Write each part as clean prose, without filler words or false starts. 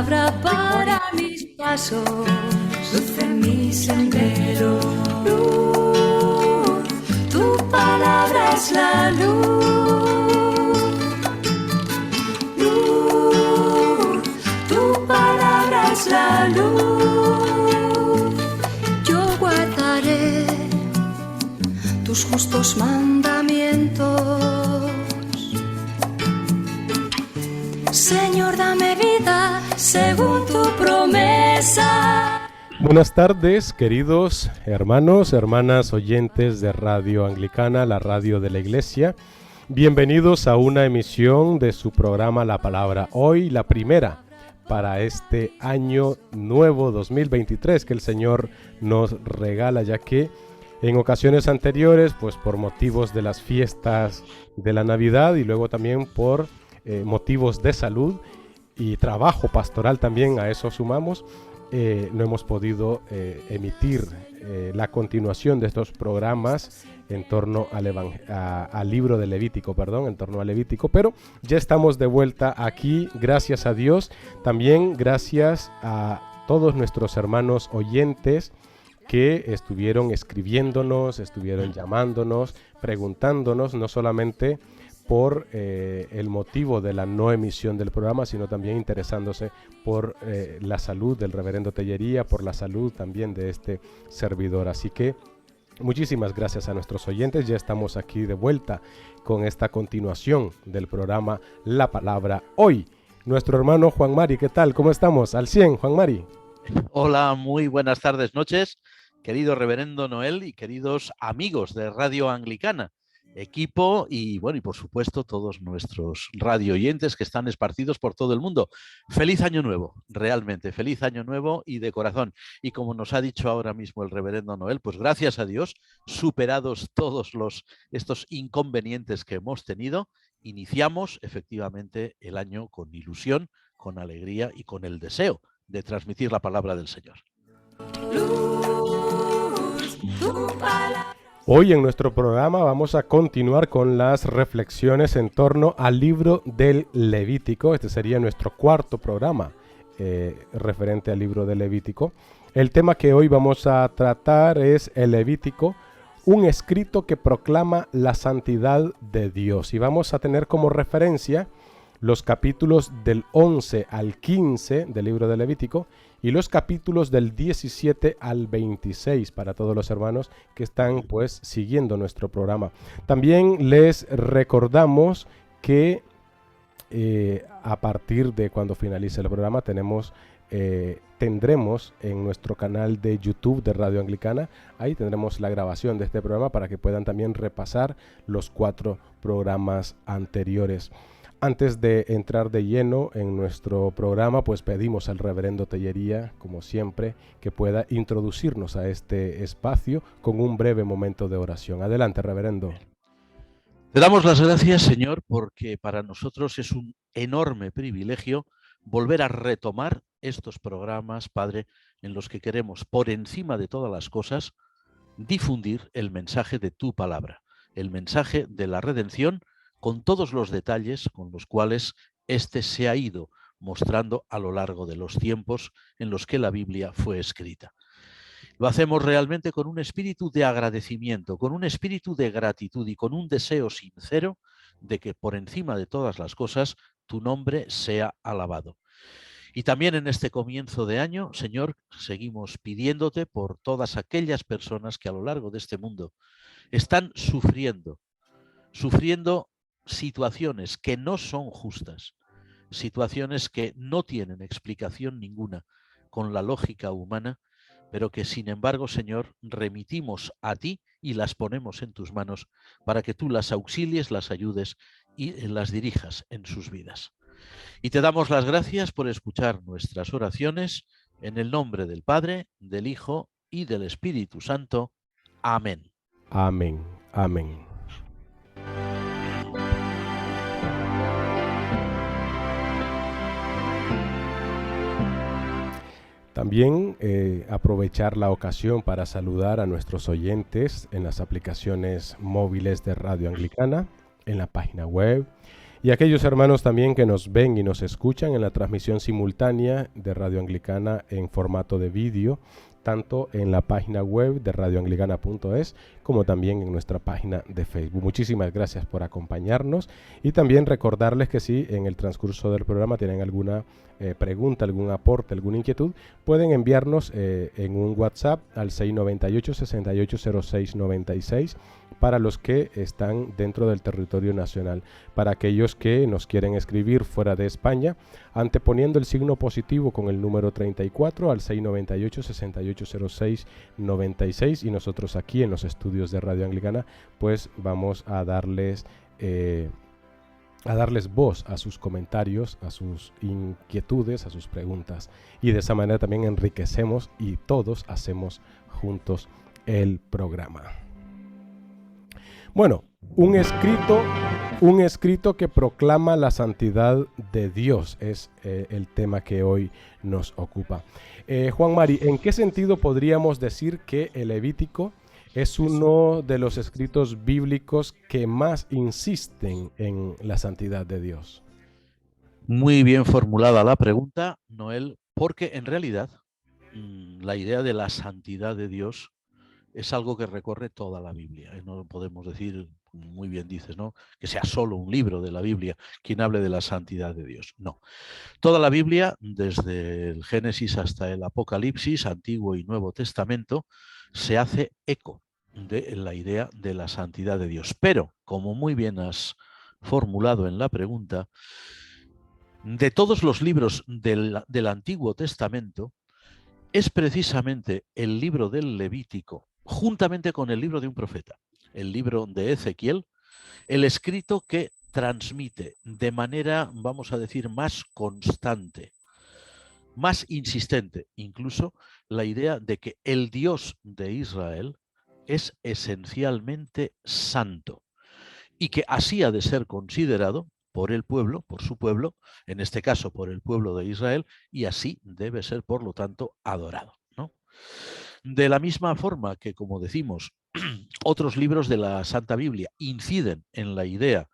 palabra para mis pasos, luz en mi sendero. Luz, tu palabra es la luz. Luz, tu palabra es la luz. Yo guardaré tus justos mandamientos. Señor, dame vida según tu promesa. Buenas tardes, queridos hermanos, hermanas oyentes de Radio Anglicana, la radio de la Iglesia. Bienvenidos a una emisión de su programa La Palabra. Hoy la primera para este año nuevo 2023 que el Señor nos regala, ya que en ocasiones anteriores, pues por motivos de las fiestas de la Navidad y luego también por motivos de salud y trabajo pastoral también, a eso sumamos, no hemos podido emitir la continuación de estos programas en torno al libro de Levítico, en torno a Levítico, pero ya estamos de vuelta aquí, gracias a Dios, también gracias a todos nuestros hermanos oyentes que estuvieron escribiéndonos, estuvieron llamándonos, preguntándonos, no solamente por el motivo de la no emisión del programa, sino también interesándose por la salud del reverendo Tellería, por la salud también de este servidor. Así que muchísimas gracias a nuestros oyentes. Ya estamos aquí de vuelta con esta continuación del programa La Palabra Hoy. Nuestro hermano Juan Mari, ¿qué tal? ¿Cómo estamos? Al 100, Juan Mari. Hola, muy buenas tardes, noches, querido reverendo Noel y queridos amigos de Radio Anglicana, equipo y bueno, y por supuesto todos nuestros radio oyentes que están esparcidos por todo el mundo. Feliz año nuevo, realmente, feliz año nuevo y de corazón. Y como nos ha dicho ahora mismo el reverendo Noel, pues gracias a Dios, superados todos estos inconvenientes que hemos tenido, iniciamos efectivamente el año con ilusión, con alegría y con el deseo de transmitir la palabra del Señor. Hoy en nuestro programa vamos a continuar con las reflexiones en torno al libro del Levítico. Este sería nuestro cuarto programa referente al libro del Levítico. El tema que hoy vamos a tratar es el Levítico, un escrito que proclama la santidad de Dios. Y vamos a tener como referencia los capítulos del 11 al 15 del libro de Levítico y los capítulos del 17 al 26 para todos los hermanos que están pues siguiendo nuestro programa. También les recordamos que a partir de cuando finalice el programa tendremos en nuestro canal de YouTube de Radio Anglicana, ahí tendremos la grabación de este programa para que puedan también repasar los 4 programas anteriores. Antes de entrar de lleno en nuestro programa, pues pedimos al reverendo Tellería, como siempre, que pueda introducirnos a este espacio con un breve momento de oración. Adelante, reverendo. Te damos las gracias, Señor, porque para nosotros es un enorme privilegio volver a retomar estos programas, Padre, en los que queremos, por encima de todas las cosas, difundir el mensaje de tu palabra, el mensaje de la redención, con todos los detalles con los cuales éste se ha ido mostrando a lo largo de los tiempos en los que la Biblia fue escrita. Lo hacemos realmente con un espíritu de agradecimiento, con un espíritu de gratitud y con un deseo sincero de que por encima de todas las cosas tu nombre sea alabado. Y también en este comienzo de año, Señor, seguimos pidiéndote por todas aquellas personas que a lo largo de este mundo están sufriendo situaciones que no son justas, situaciones que no tienen explicación ninguna con la lógica humana, pero que sin embargo, Señor, remitimos a ti y las ponemos en tus manos para que tú las auxilies, las ayudes y las dirijas en sus vidas. Y te damos las gracias por escuchar nuestras oraciones en el nombre del Padre, del Hijo y del Espíritu Santo. Amén. Amén. Amén. También aprovechar la ocasión para saludar a nuestros oyentes en las aplicaciones móviles de Radio Anglicana, en la página web Y aquellos hermanos también que nos ven y nos escuchan en la transmisión simultánea de Radio Anglicana en formato de vídeo, tanto en la página web de radioanglicana.es como también en nuestra página de Facebook. Muchísimas gracias por acompañarnos y también recordarles que si en el transcurso del programa tienen alguna pregunta, algún aporte, alguna inquietud, pueden enviarnos en un WhatsApp al 698-680696 para los que están dentro del territorio nacional. Para aquellos que nos quieren escribir fuera de España, anteponiendo el signo positivo con el número 34 al 698-680696 y nosotros aquí en los estudios de Radio Anglicana pues vamos a darles voz a sus comentarios, a sus inquietudes, a sus preguntas, y de esa manera también enriquecemos y todos hacemos juntos el programa. Bueno, un escrito que proclama la santidad de Dios es el tema que hoy nos ocupa. Juan Mari, ¿en qué sentido podríamos decir que el Levítico es uno de los escritos bíblicos que más insisten en la santidad de Dios? Muy bien formulada la pregunta, Noel, porque en realidad la idea de la santidad de Dios es algo que recorre toda la Biblia. No podemos decir, muy bien dices, ¿no?, que sea solo un libro de la Biblia quien hable de la santidad de Dios. No. Toda la Biblia, desde el Génesis hasta el Apocalipsis, Antiguo y Nuevo Testamento, se hace eco de la idea de la santidad de Dios. Pero, como muy bien has formulado en la pregunta, de todos los libros del Antiguo Testamento, es precisamente el libro del Levítico, juntamente con el libro de un profeta, el libro de Ezequiel, el escrito que transmite de manera, vamos a decir, más constante, más insistente, incluso la idea de que el Dios de Israel es esencialmente santo y que así ha de ser considerado por el pueblo, por su pueblo, en este caso por el pueblo de Israel, y así debe ser, por lo tanto, adorado, ¿no? De la misma forma que, como decimos, otros libros de la Santa Biblia inciden en la idea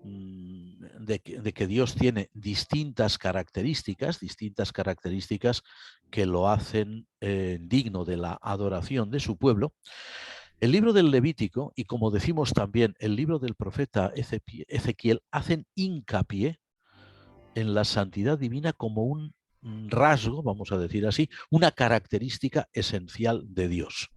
de que Dios tiene distintas características que lo hacen digno de la adoración de su pueblo. El libro del Levítico, y como decimos también el libro del profeta Ezequiel, hacen hincapié en la santidad divina como un rasgo, vamos a decir así, una característica esencial de Dios.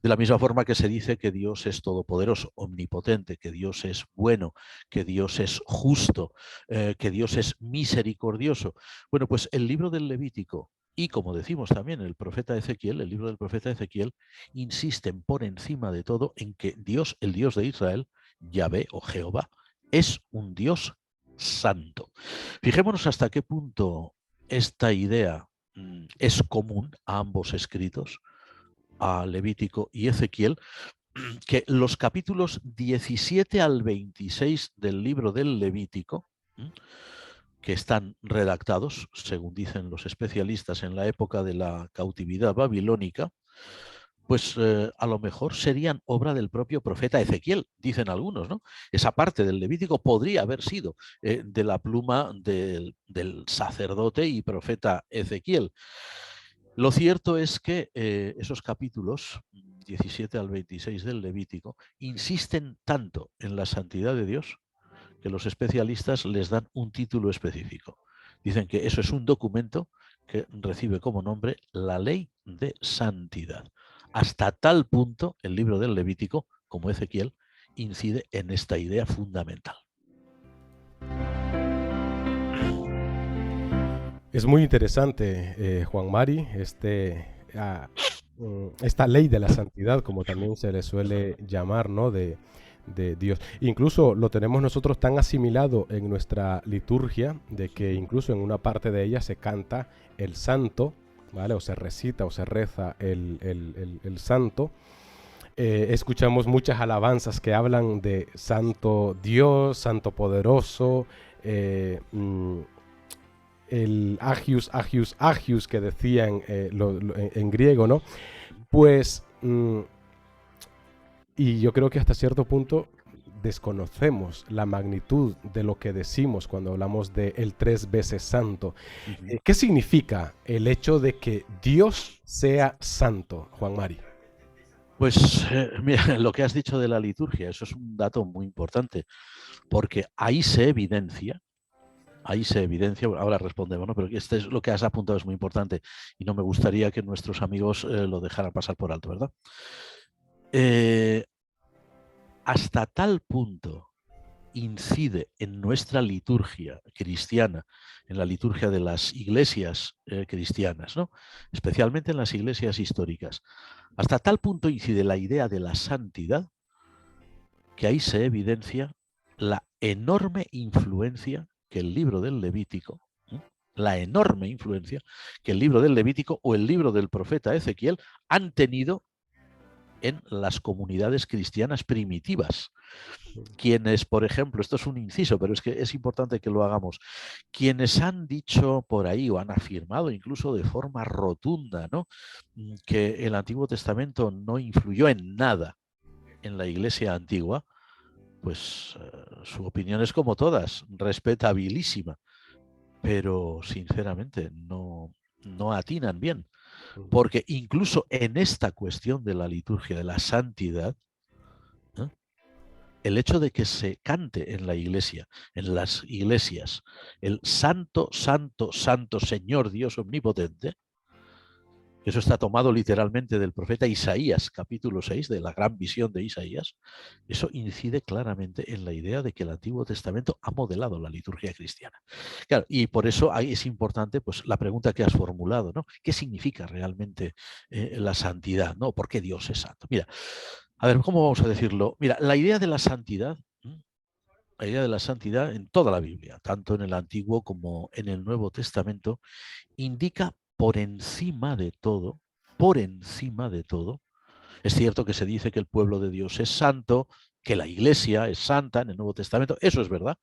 De la misma forma que se dice que Dios es todopoderoso, omnipotente, que Dios es bueno, que Dios es justo, que Dios es misericordioso. Bueno, pues el libro del Levítico y, como decimos también, el profeta Ezequiel, el libro del profeta Ezequiel, insisten por encima de todo en que Dios, el Dios de Israel, Yahvé o Jehová, es un Dios santo. Fijémonos hasta qué punto esta idea es común a ambos escritos, a Levítico y Ezequiel, que los capítulos 17 al 26 del libro del Levítico, que están redactados, según dicen los especialistas, en la época de la cautividad babilónica, pues a lo mejor serían obra del propio profeta Ezequiel, dicen algunos, ¿no? Esa parte del Levítico podría haber sido de la pluma del sacerdote y profeta Ezequiel. Lo cierto es que esos capítulos 17 al 26 del Levítico insisten tanto en la santidad de Dios que los especialistas les dan un título específico. Dicen que eso es un documento que recibe como nombre la ley de santidad. Hasta tal punto el libro del Levítico, como Ezequiel, incide en esta idea fundamental. Es muy interesante, Juan Mari, esta ley de la santidad, como también se le suele llamar, ¿no?, de Dios. Incluso lo tenemos nosotros tan asimilado en nuestra liturgia, de que incluso en una parte de ella se canta el santo, ¿vale?, o se recita o se reza el santo. Escuchamos muchas alabanzas que hablan de santo Dios, santo poderoso, el agius, agius, agius que decían en griego, ¿no? Pues, y yo creo que hasta cierto punto desconocemos la magnitud de lo que decimos cuando hablamos de el 3 veces santo. ¿Qué significa el hecho de que Dios sea santo, Juan Mari? Pues mira, lo que has dicho de la liturgia, eso es un dato muy importante, porque ahí se evidencia, ahora respondemos, ¿no? Pero este es lo que has apuntado, es muy importante y no me gustaría que nuestros amigos lo dejaran pasar por alto, ¿verdad? Hasta tal punto incide en nuestra liturgia cristiana, en la liturgia de las iglesias cristianas, ¿no? Especialmente en las iglesias históricas, hasta tal punto incide la idea de la santidad que ahí se evidencia la enorme influencia que el libro del Levítico, la enorme influencia que el libro del Levítico o el libro del profeta Ezequiel han tenido en las comunidades cristianas primitivas. Quienes, por ejemplo, esto es un inciso, pero es que es importante que lo hagamos, quienes han dicho por ahí o han afirmado incluso de forma rotunda, ¿no?, que el Antiguo Testamento no influyó en nada en la Iglesia antigua, pues su opinión es como todas, respetabilísima, pero sinceramente no atinan bien, porque incluso en esta cuestión de la liturgia, de la santidad, ¿eh?, el hecho de que se cante en la iglesia, en las iglesias, el Santo, Santo, Santo Señor Dios Omnipotente, eso está tomado literalmente del profeta Isaías, capítulo 6, de la gran visión de Isaías, eso incide claramente en la idea de que el Antiguo Testamento ha modelado la liturgia cristiana. Claro, y por eso ahí es importante pues, la pregunta que has formulado, ¿no? ¿Qué significa realmente la santidad, ¿no? ¿Por qué Dios es santo? Mira, a ver, ¿cómo vamos a decirlo? Mira, la idea de la santidad en toda la Biblia, tanto en el Antiguo como en el Nuevo Testamento, indica por encima de todo, es cierto que se dice que el pueblo de Dios es santo, que la Iglesia es santa en el Nuevo Testamento, eso es verdad,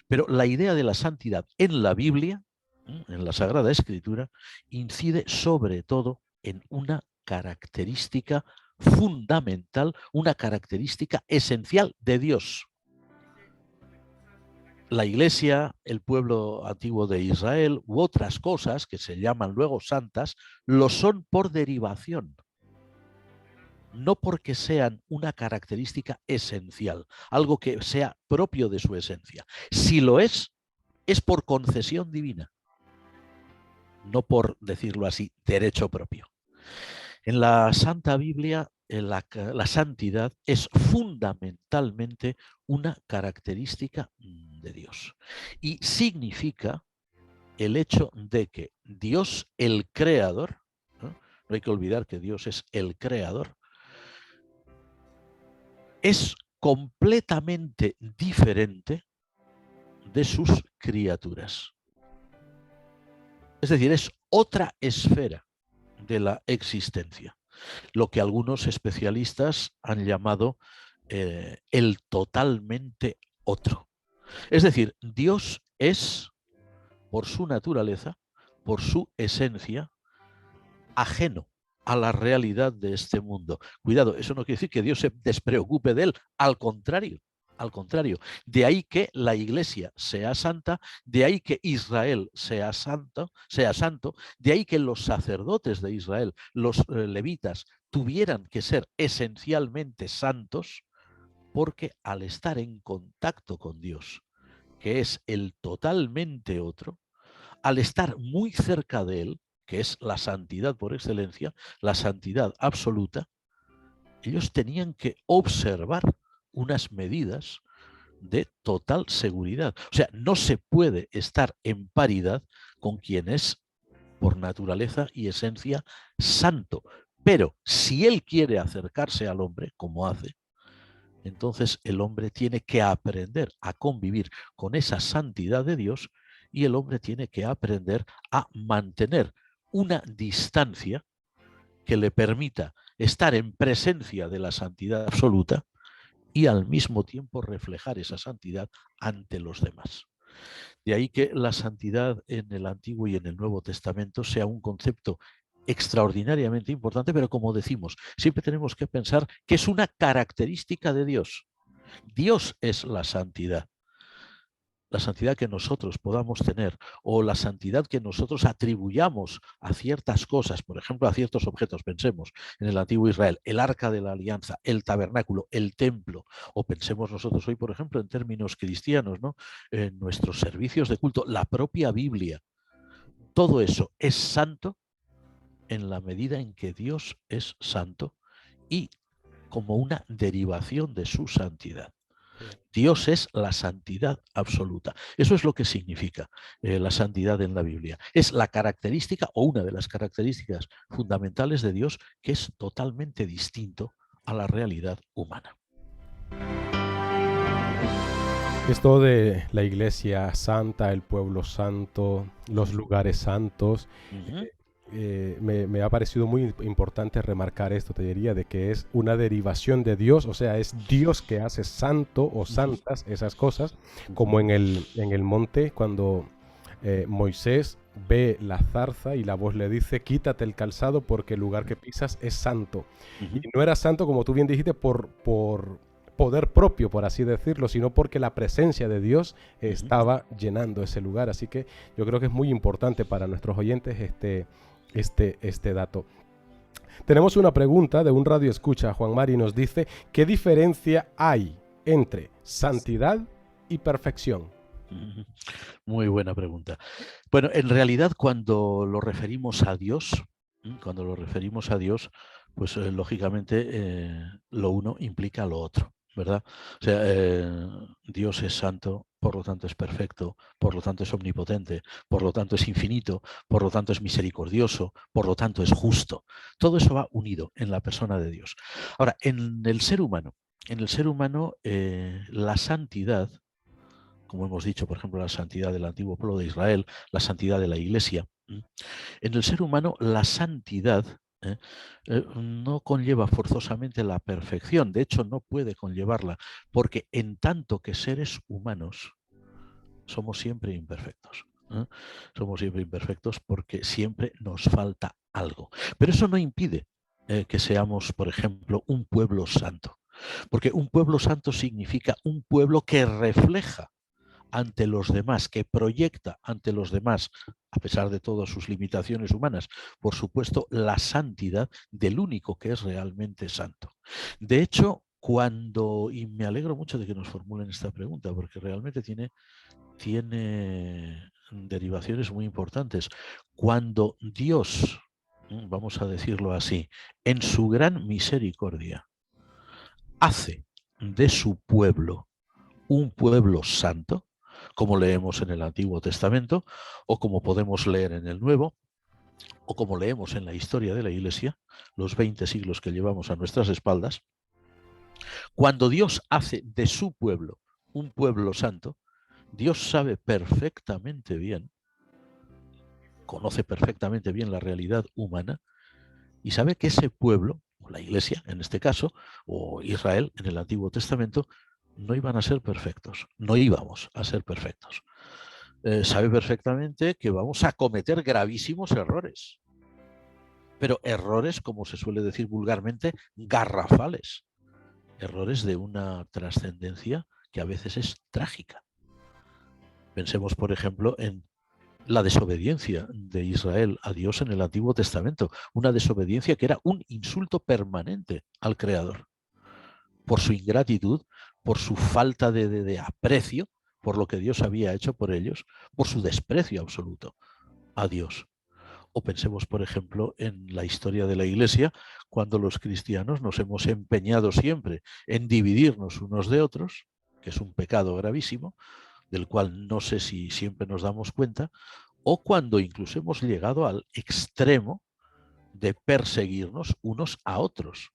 pero la idea de la santidad en la Biblia, en la Sagrada Escritura, incide sobre todo en una característica fundamental, una característica esencial de Dios. La Iglesia, el pueblo antiguo de Israel u otras cosas que se llaman luego santas, lo son por derivación, no porque sean una característica esencial, algo que sea propio de su esencia. Si lo es por concesión divina, no por, decirlo así, derecho propio. En la Santa Biblia, la santidad es fundamentalmente una característica de Dios y significa el hecho de que Dios, el creador, no hay que olvidar que Dios es el creador, es completamente diferente de sus criaturas. Es decir, es otra esfera de la existencia, lo que algunos especialistas han llamado el totalmente otro. Es decir, Dios es, por su naturaleza, por su esencia, ajeno a la realidad de este mundo. Cuidado, eso no quiere decir que Dios se despreocupe de él, al contrario. Al contrario, de ahí que la Iglesia sea santa, de ahí que Israel sea santo, de ahí que los sacerdotes de Israel, los levitas, tuvieran que ser esencialmente santos, porque al estar en contacto con Dios, que es el totalmente otro, al estar muy cerca de él, que es la santidad por excelencia, la santidad absoluta, ellos tenían que observar unas medidas de total seguridad. O sea, no se puede estar en paridad con quien es, por naturaleza y esencia, santo. Pero si él quiere acercarse al hombre, como hace, entonces el hombre tiene que aprender a convivir con esa santidad de Dios y el hombre tiene que aprender a mantener una distancia que le permita estar en presencia de la santidad absoluta y al mismo tiempo reflejar esa santidad ante los demás. De ahí que la santidad en el Antiguo y en el Nuevo Testamento sea un concepto extraordinariamente importante, pero como decimos, siempre tenemos que pensar que es una característica de Dios. Dios es la santidad. La santidad que nosotros podamos tener o la santidad que nosotros atribuyamos a ciertas cosas, por ejemplo, a ciertos objetos. Pensemos en el antiguo Israel, el arca de la alianza, el tabernáculo, el templo, o pensemos nosotros hoy, por ejemplo, en términos cristianos, ¿no? En nuestros servicios de culto, la propia Biblia. Todo eso es santo en la medida en que Dios es santo y como una derivación de su santidad. Dios es la santidad absoluta. Eso es lo que significa la santidad en la Biblia. Es la característica o una de las características fundamentales de Dios que es totalmente distinto a la realidad humana. Esto de la iglesia santa, el pueblo santo, los lugares santos, me ha parecido muy importante remarcar esto, te diría, de que es una derivación de Dios, o sea, es Dios que hace santo o santas esas cosas, como en el monte cuando Moisés ve la zarza y la voz le dice, quítate el calzado porque el lugar que pisas es santo. Y no era santo, como tú bien dijiste, por poder propio, por así decirlo, sino porque la presencia de Dios estaba llenando ese lugar. Así que yo creo que es muy importante para nuestros oyentes este dato. Tenemos una pregunta de un radio escucha. Juan Mari nos dice, ¿qué diferencia hay entre santidad y perfección? Muy buena pregunta. Bueno, en realidad cuando lo referimos a Dios, pues lógicamente lo uno implica lo otro, ¿verdad? O sea, Dios es santo, por lo tanto es perfecto, por lo tanto es omnipotente, por lo tanto es infinito, por lo tanto es misericordioso, por lo tanto es justo. Todo eso va unido en la persona de Dios. Ahora, en el ser humano, la santidad, como hemos dicho, por ejemplo, la santidad del antiguo pueblo de Israel, la santidad de la Iglesia. En el ser humano, la santidad no conlleva forzosamente la perfección, de hecho no puede conllevarla, porque en tanto que seres humanos somos siempre imperfectos. Somos siempre imperfectos porque siempre nos falta algo. Pero eso no impide que seamos, por ejemplo, un pueblo santo, porque un pueblo santo significa un pueblo que refleja ante los demás, que proyecta ante los demás, a pesar de todas sus limitaciones humanas, por supuesto, la santidad del único que es realmente santo. De hecho, y me alegro mucho de que nos formulen esta pregunta, porque realmente tiene derivaciones muy importantes. Cuando Dios, vamos a decirlo así, en su gran misericordia, hace de su pueblo un pueblo santo, como leemos en el Antiguo Testamento, o como podemos leer en el Nuevo, o como leemos en la historia de la Iglesia, los 20 siglos que llevamos a nuestras espaldas. Cuando Dios hace de su pueblo un pueblo santo, Dios sabe perfectamente bien, conoce perfectamente bien la realidad humana y sabe que ese pueblo, o la Iglesia en este caso, o Israel en el Antiguo Testamento, no iban a ser perfectos, no íbamos a ser perfectos. Sabe perfectamente que vamos a cometer gravísimos errores, pero errores, como se suele decir vulgarmente, garrafales, errores de una trascendencia que a veces es trágica. Pensemos, por ejemplo, en la desobediencia de Israel a Dios en el Antiguo Testamento, una desobediencia que era un insulto permanente al Creador, por su ingratitud, por su falta de aprecio por lo que Dios había hecho por ellos, por su desprecio absoluto a Dios. O pensemos, por ejemplo, en la historia de la Iglesia, cuando los cristianos nos hemos empeñado siempre en dividirnos unos de otros, que es un pecado gravísimo, del cual no sé si siempre nos damos cuenta, o cuando incluso hemos llegado al extremo de perseguirnos unos a otros.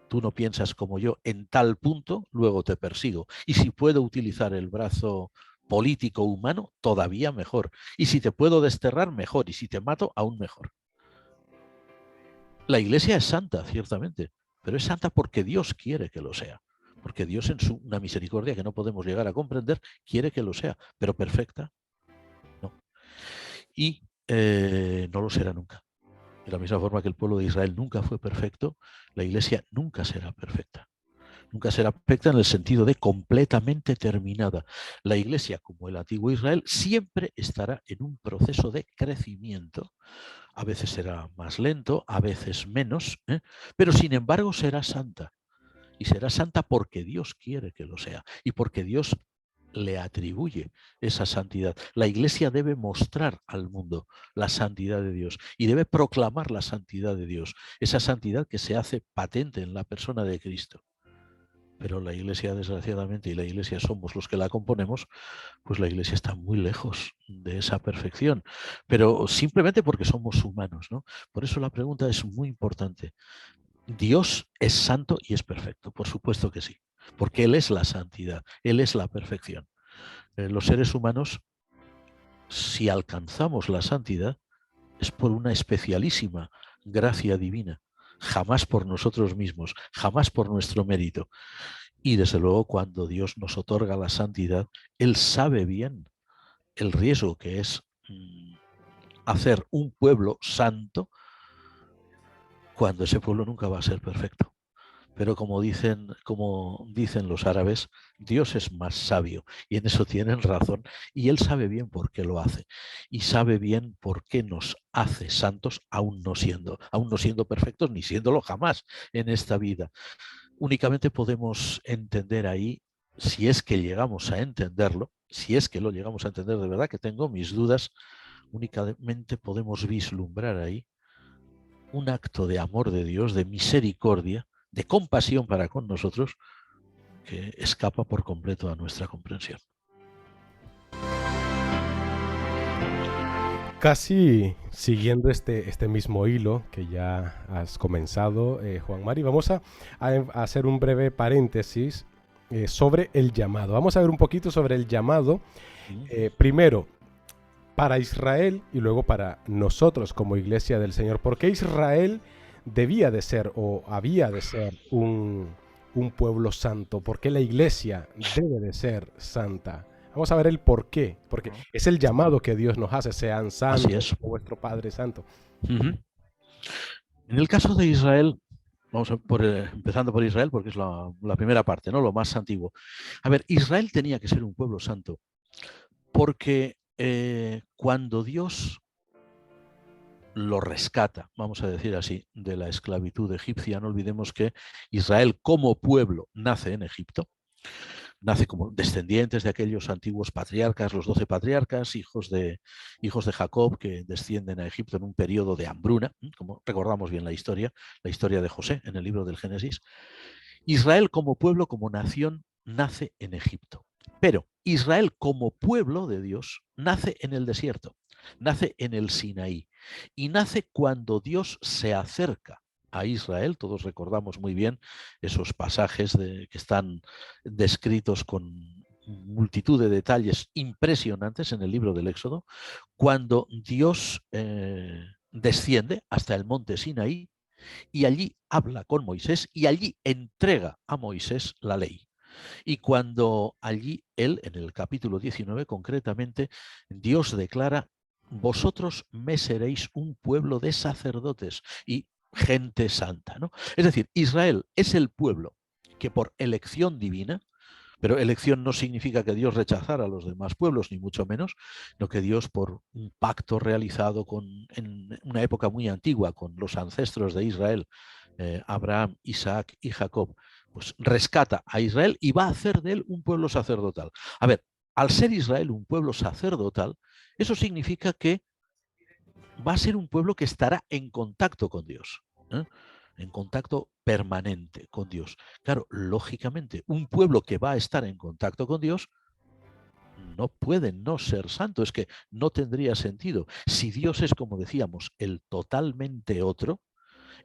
Tú no piensas como yo en tal punto, luego te persigo. Y si puedo utilizar el brazo político humano, todavía mejor. Y si te puedo desterrar, mejor. Y si te mato, aún mejor. La Iglesia es santa, ciertamente, pero es santa porque Dios quiere que lo sea. Porque Dios en una misericordia que no podemos llegar a comprender, quiere que lo sea, pero perfecta, no. Y no lo será nunca. De la misma forma que el pueblo de Israel nunca fue perfecto, la Iglesia nunca será perfecta. Nunca será perfecta en el sentido de completamente terminada. La Iglesia, como el antiguo Israel, siempre estará en un proceso de crecimiento. A veces será más lento, a veces menos, pero sin embargo será santa. Y será santa porque Dios quiere que lo sea y porque Dios le atribuye esa santidad. La Iglesia debe mostrar al mundo la santidad de Dios y debe proclamar la santidad de Dios, esa santidad que se hace patente en la persona de Cristo. Pero la Iglesia, desgraciadamente, y la Iglesia somos los que la componemos, pues la Iglesia está muy lejos de esa perfección, pero simplemente porque somos humanos, ¿no? Por eso la pregunta es muy importante. ¿Dios es santo y es perfecto? Por supuesto que sí, porque Él es la santidad, Él es la perfección. Los seres humanos, si alcanzamos la santidad, es por una especialísima gracia divina, jamás por nosotros mismos, jamás por nuestro mérito. Y desde luego cuando Dios nos otorga la santidad, Él sabe bien el riesgo que es hacer un pueblo santo cuando ese pueblo nunca va a ser perfecto. Pero como dicen los árabes, Dios es más sabio y en eso tienen razón y Él sabe bien por qué lo hace y sabe bien por qué nos hace santos aún no siendo perfectos ni siéndolo jamás en esta vida. Únicamente podemos entender ahí, si es que llegamos a entenderlo, si es que lo llegamos a entender de verdad, que tengo mis dudas, únicamente podemos vislumbrar ahí un acto de amor de Dios, de misericordia, de compasión para con nosotros, que escapa por completo a nuestra comprensión. Casi siguiendo este mismo hilo que ya has comenzado, Juan Mari, vamos a hacer un breve paréntesis sobre el llamado. Vamos a ver un poquito sobre el llamado. Primero, para Israel y luego para nosotros como Iglesia del Señor. ¿Por qué Israel debía de ser o había de ser un pueblo santo? ¿Por qué la Iglesia debe de ser santa? Vamos a ver el por qué, porque es el llamado que Dios nos hace, sean santos como vuestro Padre Santo. En el caso de Israel, vamos empezando por Israel porque es la primera parte, ¿no? Lo más antiguo. A ver, Israel tenía que ser un pueblo santo porque cuando Dios lo rescata, vamos a decir así, de la esclavitud egipcia, no olvidemos que Israel como pueblo nace en Egipto, nace como descendientes de aquellos antiguos patriarcas, los 12 patriarcas, hijos de Jacob, que descienden a Egipto en un periodo de hambruna, como recordamos bien la historia de José en el libro del Génesis. Israel como pueblo, como nación, nace en Egipto. Pero Israel como pueblo de Dios nace en el desierto, nace en el Sinaí y nace cuando Dios se acerca a Israel. Todos recordamos muy bien esos pasajes que están descritos con multitud de detalles impresionantes en el libro del Éxodo, cuando Dios desciende hasta el monte Sinaí y allí habla con Moisés y allí entrega a Moisés la ley. Y cuando allí él, en el capítulo 19 concretamente, Dios declara: vosotros me seréis un pueblo de sacerdotes y gente santa, ¿no? Es decir, Israel es el pueblo que por elección divina, pero elección no significa que Dios rechazara a los demás pueblos, ni mucho menos, sino que Dios, por un pacto realizado en una época muy antigua con los ancestros de Israel, Abraham, Isaac y Jacob, pues rescata a Israel y va a hacer de él un pueblo sacerdotal. A ver, al ser Israel un pueblo sacerdotal, eso significa que va a ser un pueblo que estará en contacto con Dios, en contacto permanente con Dios. Claro, lógicamente, un pueblo que va a estar en contacto con Dios no puede no ser santo, es que no tendría sentido. Si Dios es, como decíamos, el totalmente otro,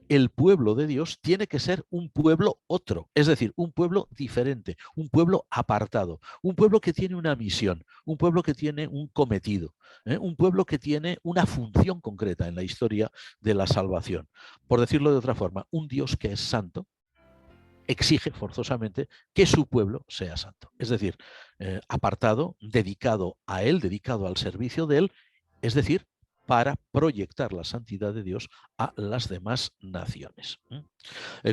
el pueblo de Dios tiene que ser un pueblo otro, es decir, un pueblo diferente, un pueblo apartado, un pueblo que tiene una misión, un pueblo que tiene un cometido, un pueblo que tiene una función concreta en la historia de la salvación. Por decirlo de otra forma, un Dios que es santo exige forzosamente que su pueblo sea santo, es decir, apartado, dedicado a él, dedicado al servicio de él, es decir, para proyectar la santidad de Dios a las demás naciones.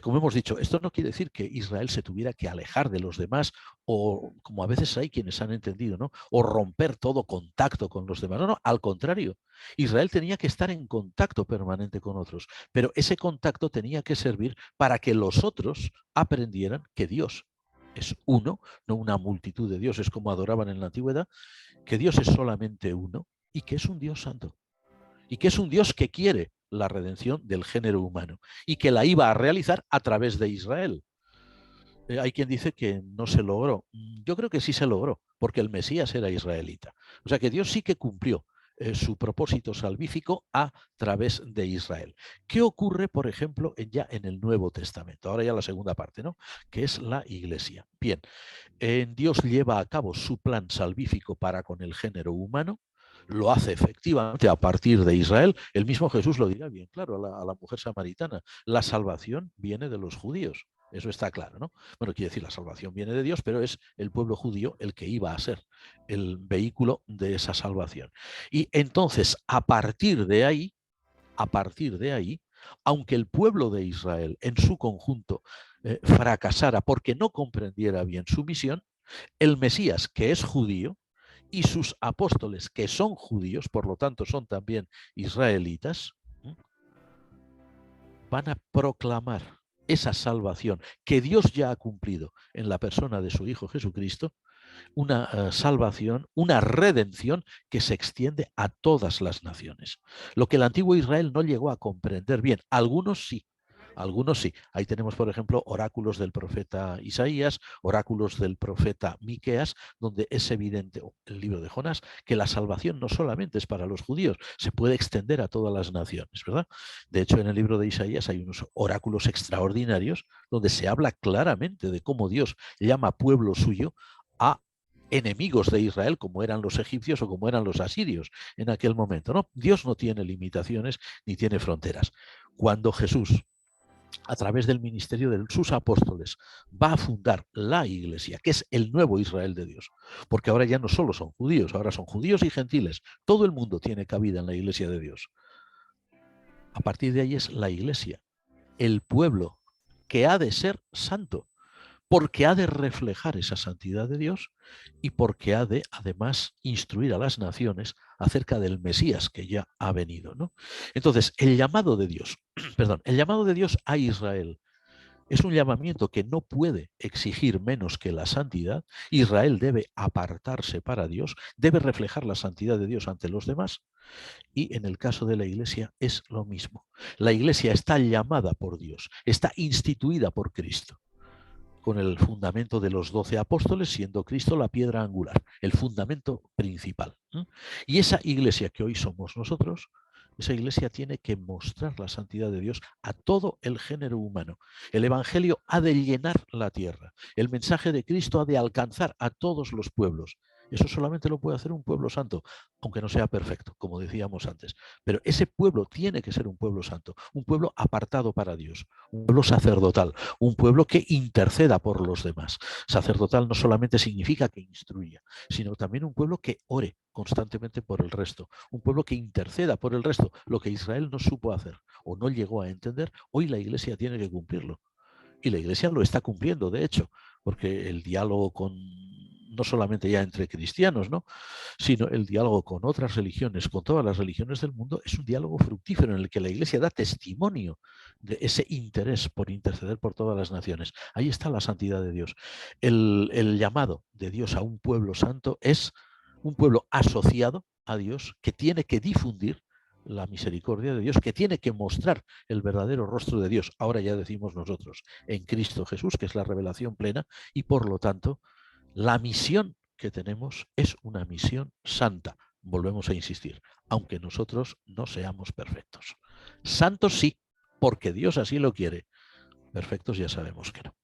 Como hemos dicho, esto no quiere decir que Israel se tuviera que alejar de los demás o, como a veces hay quienes han entendido, ¿no?, o romper todo contacto con los demás. No, no, al contrario. Israel tenía que estar en contacto permanente con otros, pero ese contacto tenía que servir para que los otros aprendieran que Dios es uno, no una multitud de dioses como adoraban en la antigüedad, que Dios es solamente uno y que es un Dios santo. Y que es un Dios que quiere la redención del género humano y que la iba a realizar a través de Israel. Hay quien dice que no se logró. Yo creo que sí se logró, porque el Mesías era israelita. O sea que Dios sí que cumplió su propósito salvífico a través de Israel. ¿Qué ocurre, por ejemplo, ya en el Nuevo Testamento? Ahora ya la segunda parte, ¿no?, que es la Iglesia. Bien, Dios lleva a cabo su plan salvífico para con el género humano. Lo hace efectivamente a partir de Israel. El mismo Jesús lo dirá bien claro a la mujer samaritana. La salvación viene de los judíos. Eso está claro, ¿no? Bueno, quiere decir, la salvación viene de Dios, pero es el pueblo judío el que iba a ser el vehículo de esa salvación. Y entonces, a partir de ahí, aunque el pueblo de Israel en su conjunto fracasara porque no comprendiera bien su misión, el Mesías, que es judío, y sus apóstoles, que son judíos, por lo tanto son también israelitas, van a proclamar esa salvación que Dios ya ha cumplido en la persona de su Hijo Jesucristo, una salvación, una redención que se extiende a todas las naciones. Lo que el antiguo Israel no llegó a comprender bien, algunos sí. Algunos sí. Ahí tenemos, por ejemplo, oráculos del profeta Isaías, oráculos del profeta Miqueas, donde es evidente, el libro de Jonás, que la salvación no solamente es para los judíos, se puede extender a todas las naciones, ¿verdad? De hecho, en el libro de Isaías hay unos oráculos extraordinarios donde se habla claramente de cómo Dios llama pueblo suyo a enemigos de Israel, como eran los egipcios o como eran los asirios en aquel momento, ¿no? Dios no tiene limitaciones ni tiene fronteras. Cuando Jesús, a través del ministerio de sus apóstoles, va a fundar la Iglesia, que es el nuevo Israel de Dios, porque ahora ya no solo son judíos, ahora son judíos y gentiles. Todo el mundo tiene cabida en la Iglesia de Dios. A partir de ahí es la Iglesia, el pueblo que ha de ser santo, porque ha de reflejar esa santidad de Dios y porque ha de, además, instruir a las naciones acerca del Mesías que ya ha venido, ¿no? Entonces, el llamado de Dios, el llamado de Dios a Israel es un llamamiento que no puede exigir menos que la santidad. Israel debe apartarse para Dios, debe reflejar la santidad de Dios ante los demás. Y en el caso de la Iglesia es lo mismo. La Iglesia está llamada por Dios, está instituida por Cristo, con el fundamento de los 12 apóstoles, siendo Cristo la piedra angular, el fundamento principal. Y esa Iglesia que hoy somos nosotros, esa Iglesia tiene que mostrar la santidad de Dios a todo el género humano. El Evangelio ha de llenar la tierra. El mensaje de Cristo ha de alcanzar a todos los pueblos. Eso solamente lo puede hacer un pueblo santo, aunque no sea perfecto, como decíamos antes. Pero ese pueblo tiene que ser un pueblo santo, un pueblo apartado para Dios, un pueblo sacerdotal, un pueblo que interceda por los demás. Sacerdotal no solamente significa que instruya, sino también un pueblo que ore constantemente por el resto, un pueblo que interceda por el resto. Lo que Israel no supo hacer o no llegó a entender, hoy la Iglesia tiene que cumplirlo. Y la Iglesia lo está cumpliendo, de hecho, porque el diálogo con, no solamente ya entre cristianos, ¿no?, sino el diálogo con otras religiones, con todas las religiones del mundo, es un diálogo fructífero en el que la Iglesia da testimonio de ese interés por interceder por todas las naciones. Ahí está la santidad de Dios. El llamado de Dios a un pueblo santo es un pueblo asociado a Dios que tiene que difundir la misericordia de Dios, que tiene que mostrar el verdadero rostro de Dios. Ahora ya decimos nosotros, en Cristo Jesús, que es la revelación plena, y por lo tanto, la misión que tenemos es una misión santa. Volvemos a insistir, aunque nosotros no seamos perfectos. Santos sí, porque Dios así lo quiere. Perfectos ya sabemos que no.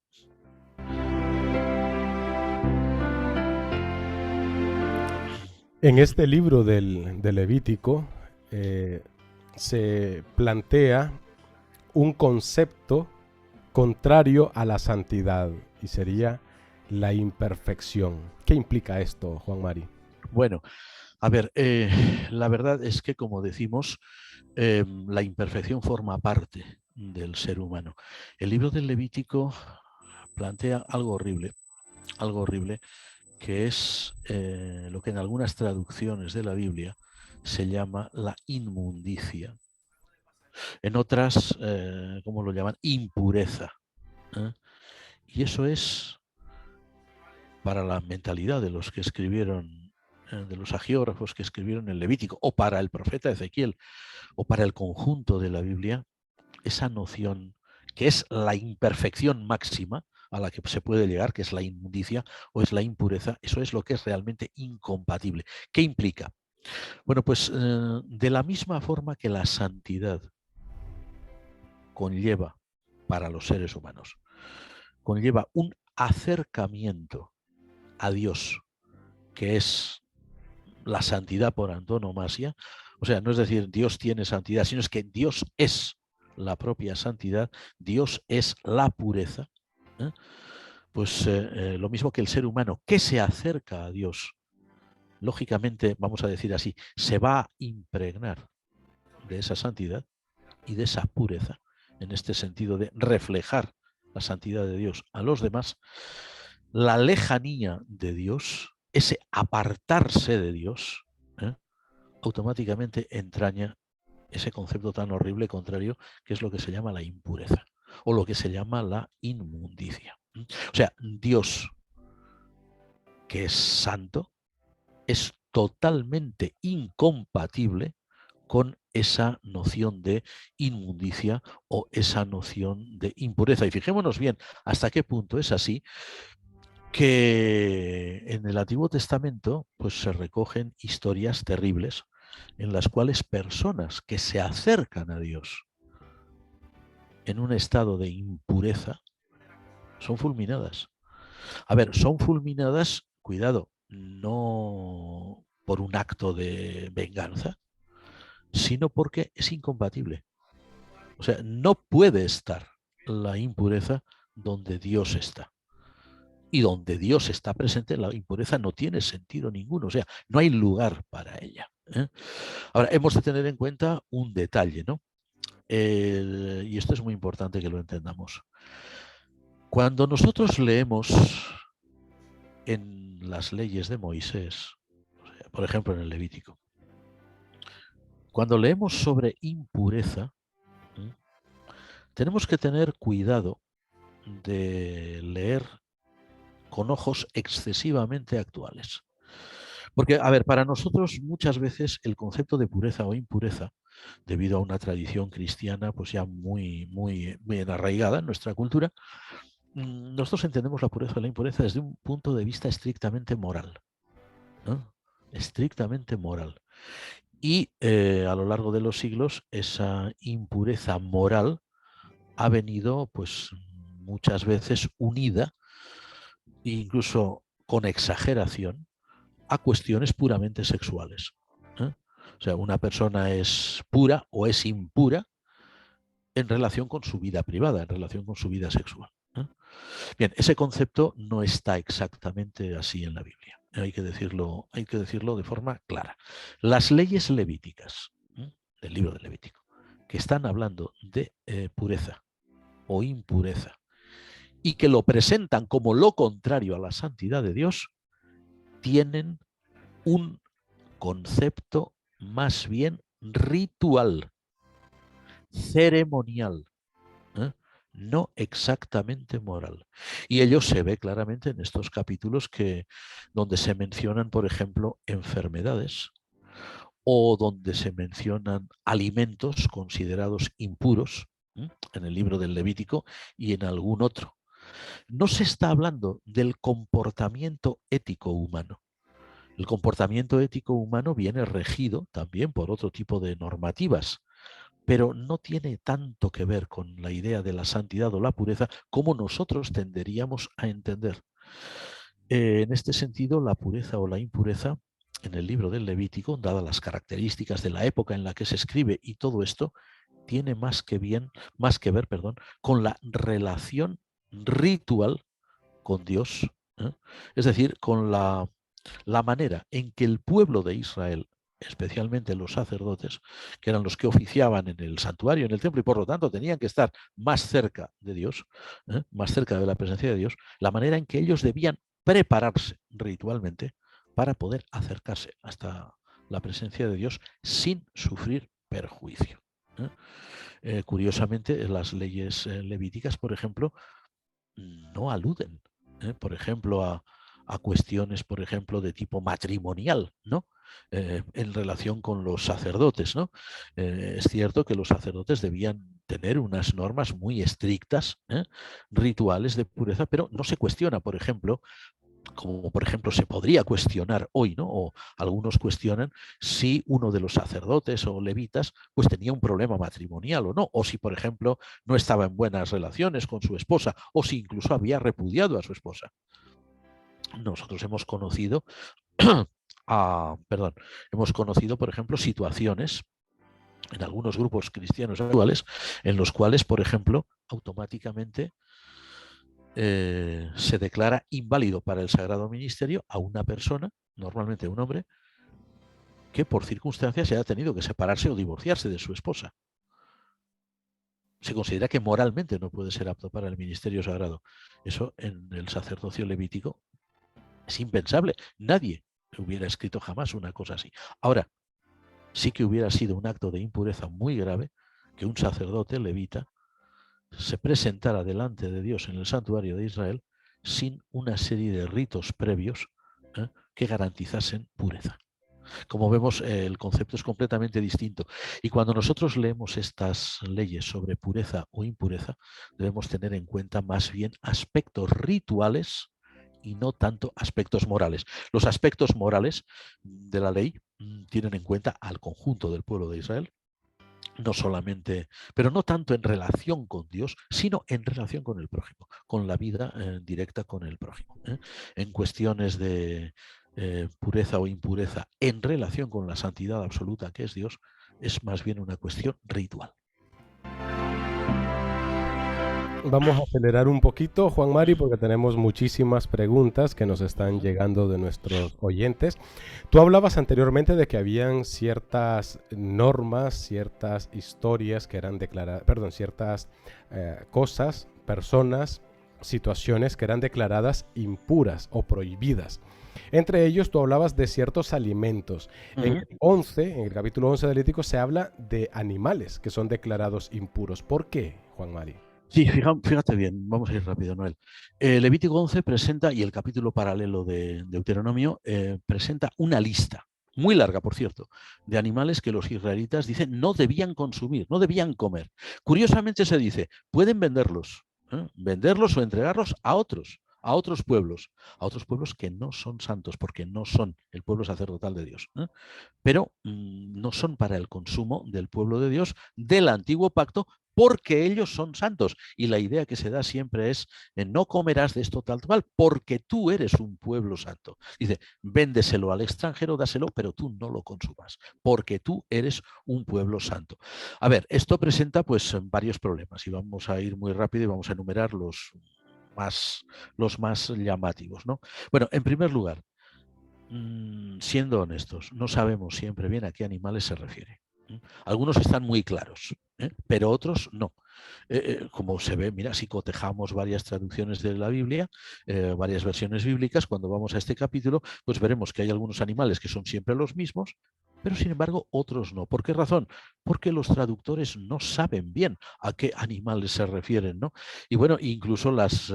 En este libro del Levítico se plantea un concepto contrario a la santidad y sería la imperfección. ¿Qué implica esto, Juan Mari? Bueno, A ver, la verdad es que, como decimos, la imperfección forma parte del ser humano. El libro del Levítico plantea algo horrible, que es lo que en algunas traducciones de la Biblia se llama la inmundicia. En otras, ¿cómo lo llaman? Impureza. ¿eh? Y eso es, para la mentalidad de los que escribieron, de los agiógrafos que escribieron el Levítico, o para el profeta Ezequiel, o para el conjunto de la Biblia, esa noción que es la imperfección máxima a la que se puede llegar, que es la inmundicia o es la impureza, eso es lo que es realmente incompatible. ¿Qué implica? Bueno, pues de la misma forma que la santidad conlleva para los seres humanos, conlleva un acercamiento a Dios, que es la santidad por antonomasia. O sea, no es decir Dios tiene santidad, sino es que Dios es la propia santidad, Dios es la pureza. ¿eh? Pues lo mismo que el ser humano que se acerca a Dios, lógicamente, vamos a decir así, se va a impregnar de esa santidad y de esa pureza, en este sentido de reflejar la santidad de Dios a los demás. La lejanía de Dios, ese apartarse de Dios, automáticamente entraña ese concepto tan horrible contrario, que es lo que se llama la impureza o lo que se llama la inmundicia. O sea, Dios, que es santo, es totalmente incompatible con esa noción de inmundicia o esa noción de impureza. Y fijémonos bien hasta qué punto es así, que en el Antiguo Testamento pues se recogen historias terribles en las cuales personas que se acercan a Dios en un estado de impureza son fulminadas. A ver, son fulminadas, cuidado, no por un acto de venganza, sino porque es incompatible. O sea, no puede estar la impureza donde Dios está. Y donde Dios está presente, la impureza no tiene sentido ninguno. O sea, no hay lugar para ella. Ahora, hemos de tener en cuenta un detalle, ¿no? Y esto es muy importante que lo entendamos. Cuando nosotros leemos en las leyes de Moisés, o sea, por ejemplo en el Levítico, cuando leemos sobre impureza, tenemos que tener cuidado de leer con ojos excesivamente actuales. Porque, a ver, para nosotros muchas veces el concepto de pureza o impureza, debido a una tradición cristiana pues ya muy arraigada en nuestra cultura, nosotros entendemos la pureza o la impureza desde un punto de vista estrictamente moral, ¿no? Estrictamente moral. Y a lo largo de los siglos esa impureza moral ha venido pues muchas veces unida, incluso con exageración, a cuestiones puramente sexuales. O sea, una persona es pura o es impura en relación con su vida privada, en relación con su vida sexual. Bien, ese concepto no está exactamente así en la Biblia. Hay que decirlo de forma clara. Las leyes levíticas, del libro del Levítico, que están hablando de pureza o impureza y que lo presentan como lo contrario a la santidad de Dios, tienen un concepto más bien ritual, ceremonial, no exactamente moral. Y ello se ve claramente en estos capítulos donde se mencionan, por ejemplo, enfermedades o donde se mencionan alimentos considerados impuros, en el libro del Levítico y en algún otro. No se está hablando del comportamiento ético humano. El comportamiento ético humano viene regido también por otro tipo de normativas, pero no tiene tanto que ver con la idea de la santidad o la pureza como nosotros tenderíamos a entender. En este sentido, la pureza o la impureza en el libro del Levítico, dadas las características de la época en la que se escribe y todo esto, tiene más que ver, con la relación ritual con Dios, es decir, con la la manera en que el pueblo de Israel, especialmente los sacerdotes, que eran los que oficiaban en el santuario, en el templo, y por lo tanto tenían que estar más cerca de Dios, más cerca de la presencia de Dios, la manera en que ellos debían prepararse ritualmente para poder acercarse hasta la presencia de Dios sin sufrir perjuicio. Curiosamente, las leyes levíticas, por ejemplo, no aluden, por ejemplo, a cuestiones, por ejemplo, de tipo matrimonial, ¿no? En relación con los sacerdotes, ¿no? Es cierto que los sacerdotes debían tener unas normas muy estrictas, rituales de pureza, pero no se cuestiona, por ejemplo, como por ejemplo se podría cuestionar hoy, ¿no? O algunos cuestionan si uno de los sacerdotes o levitas pues tenía un problema matrimonial o no, o si por ejemplo no estaba en buenas relaciones con su esposa, o si incluso había repudiado a su esposa. Nosotros hemos conocido, hemos conocido, por ejemplo, situaciones en algunos grupos cristianos actuales en los cuales, por ejemplo, automáticamente se declara inválido para el sagrado ministerio a una persona, normalmente un hombre, que por circunstancias se haya tenido que separarse o divorciarse de su esposa. Se considera que moralmente no puede ser apto para el ministerio sagrado. Eso en el sacerdocio levítico es impensable. Nadie hubiera escrito jamás una cosa así. Ahora, sí que hubiera sido un acto de impureza muy grave que un sacerdote levita se presentara delante de Dios en el santuario de Israel sin una serie de ritos previos que garantizasen pureza. Como vemos, el concepto es completamente distinto. Y cuando nosotros leemos estas leyes sobre pureza o impureza, debemos tener en cuenta más bien aspectos rituales y no tanto aspectos morales. Los aspectos morales de la ley tienen en cuenta al conjunto del pueblo de Israel, no solamente, pero no tanto en relación con Dios, sino en relación con el prójimo, con la vida directa con el prójimo. En cuestiones de pureza o impureza en relación con la santidad absoluta que es Dios, es más bien una cuestión ritual. Vamos a acelerar un poquito, Juan Mari, porque tenemos muchísimas preguntas que nos están llegando de nuestros oyentes. Tú hablabas anteriormente de que habían ciertas normas, ciertas historias que eran declaradas, perdón, ciertas cosas, personas, situaciones que eran declaradas impuras o prohibidas. Entre ellos, tú hablabas de ciertos alimentos. En el capítulo 11 de Levítico, se habla de animales que son declarados impuros. ¿Por qué, Juan Mari? Sí, fíjate bien, vamos a ir rápido, Noel. Levítico 11 presenta, y el capítulo paralelo de Deuteronomio, presenta una lista, muy larga, por cierto, de animales que los israelitas dicen no debían consumir, no debían comer. Curiosamente se dice, pueden venderlos, venderlos o entregarlos a otros pueblos que no son santos, porque no son el pueblo sacerdotal de Dios, pero no son para el consumo del pueblo de Dios del antiguo pacto, porque ellos son santos. Y la idea que se da siempre es, no comerás de esto tal cual, porque tú eres un pueblo santo. Dice, véndeselo al extranjero, dáselo, pero tú no lo consumas, porque tú eres un pueblo santo. A ver, esto presenta pues varios problemas, y vamos a ir muy rápido y vamos a enumerar los más llamativos, ¿no? Bueno, en primer lugar, siendo honestos, no sabemos siempre bien a qué animales se refiere. Algunos están muy claros, pero otros no. Como se ve, mira, si cotejamos varias traducciones de la Biblia, varias versiones bíblicas, cuando vamos a este capítulo, pues veremos que hay algunos animales que son siempre los mismos, pero sin embargo otros no. ¿Por qué razón? Porque los traductores no saben bien a qué animales se refieren, ¿no? Y bueno, incluso las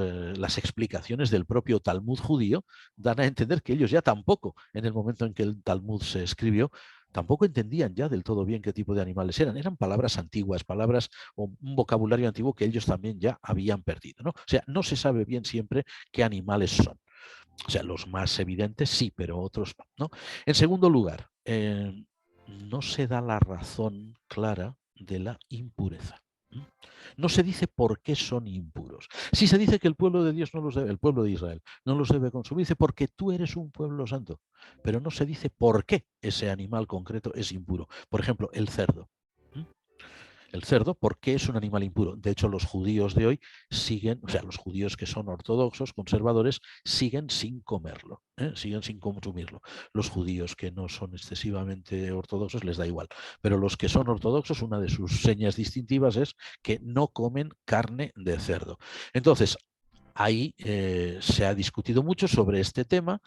explicaciones del propio Talmud judío dan a entender que ellos ya tampoco, en el momento en que el Talmud se escribió, tampoco entendían ya del todo bien qué tipo de animales eran. Eran palabras antiguas, palabras o un vocabulario antiguo que ellos también ya habían perdido, ¿no? O sea, no se sabe bien siempre qué animales son. O sea, los más evidentes sí, pero otros no. En segundo lugar, no se da la razón clara de la impureza. No se dice por qué son impuros. Si se dice que el pueblo de Dios no los debe, el pueblo de Israel no los debe consumir, dice porque tú eres un pueblo santo. Pero no se dice por qué ese animal concreto es impuro. Por ejemplo, el cerdo. El cerdo, ¿por qué es un animal impuro? De hecho, los judíos de hoy siguen, o sea, los judíos que son ortodoxos, conservadores, siguen sin comerlo, siguen sin consumirlo. Los judíos que no son excesivamente ortodoxos les da igual, pero los que son ortodoxos, una de sus señas distintivas es que no comen carne de cerdo. Entonces, ahí se ha discutido mucho sobre este tema,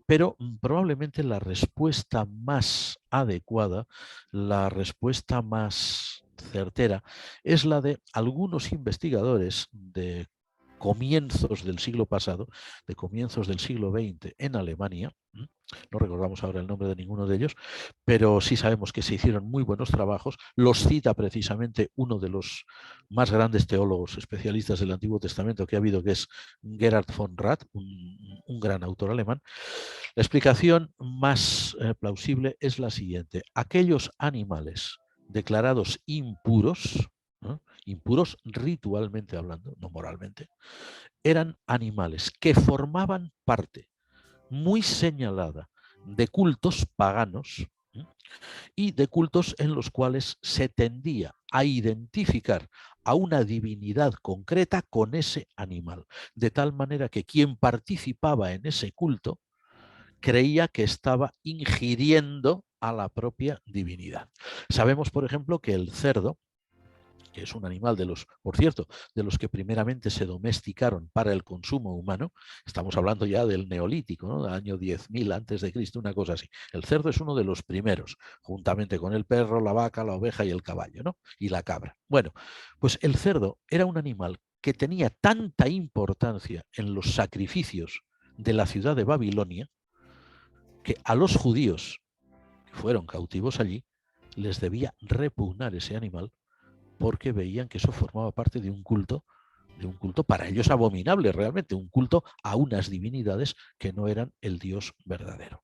pero probablemente la respuesta más adecuada, la respuesta más certera, es la de algunos investigadores de comienzos del siglo pasado, de comienzos del siglo XX en Alemania. No recordamos ahora el nombre de ninguno de ellos, pero sí sabemos que se hicieron muy buenos trabajos. Los cita precisamente uno de los más grandes teólogos especialistas del Antiguo Testamento que ha habido, que es Gerhard von Rath, un gran autor alemán. La explicación más plausible es la siguiente. Aquellos animales declarados impuros, ¿no?, impuros ritualmente hablando, no moralmente, eran animales que formaban parte muy señalada de cultos paganos y de cultos en los cuales se tendía a identificar a una divinidad concreta con ese animal, de tal manera que quien participaba en ese culto creía que estaba ingiriendo a la propia divinidad. Sabemos, por ejemplo, que el cerdo, que es un animal de los, por cierto, de los que primeramente se domesticaron para el consumo humano, estamos hablando ya del Neolítico, ¿no?, del año 10.000 antes de Cristo, una cosa así. El cerdo es uno de los primeros, juntamente con el perro, la vaca, la oveja y el caballo, ¿no?, y la cabra. Bueno, pues el cerdo era un animal que tenía tanta importancia en los sacrificios de la ciudad de Babilonia que a los judíos que fueron cautivos allí les debía repugnar ese animal, porque veían que eso formaba parte de un culto para ellos abominable realmente, un culto a unas divinidades que no eran el Dios verdadero.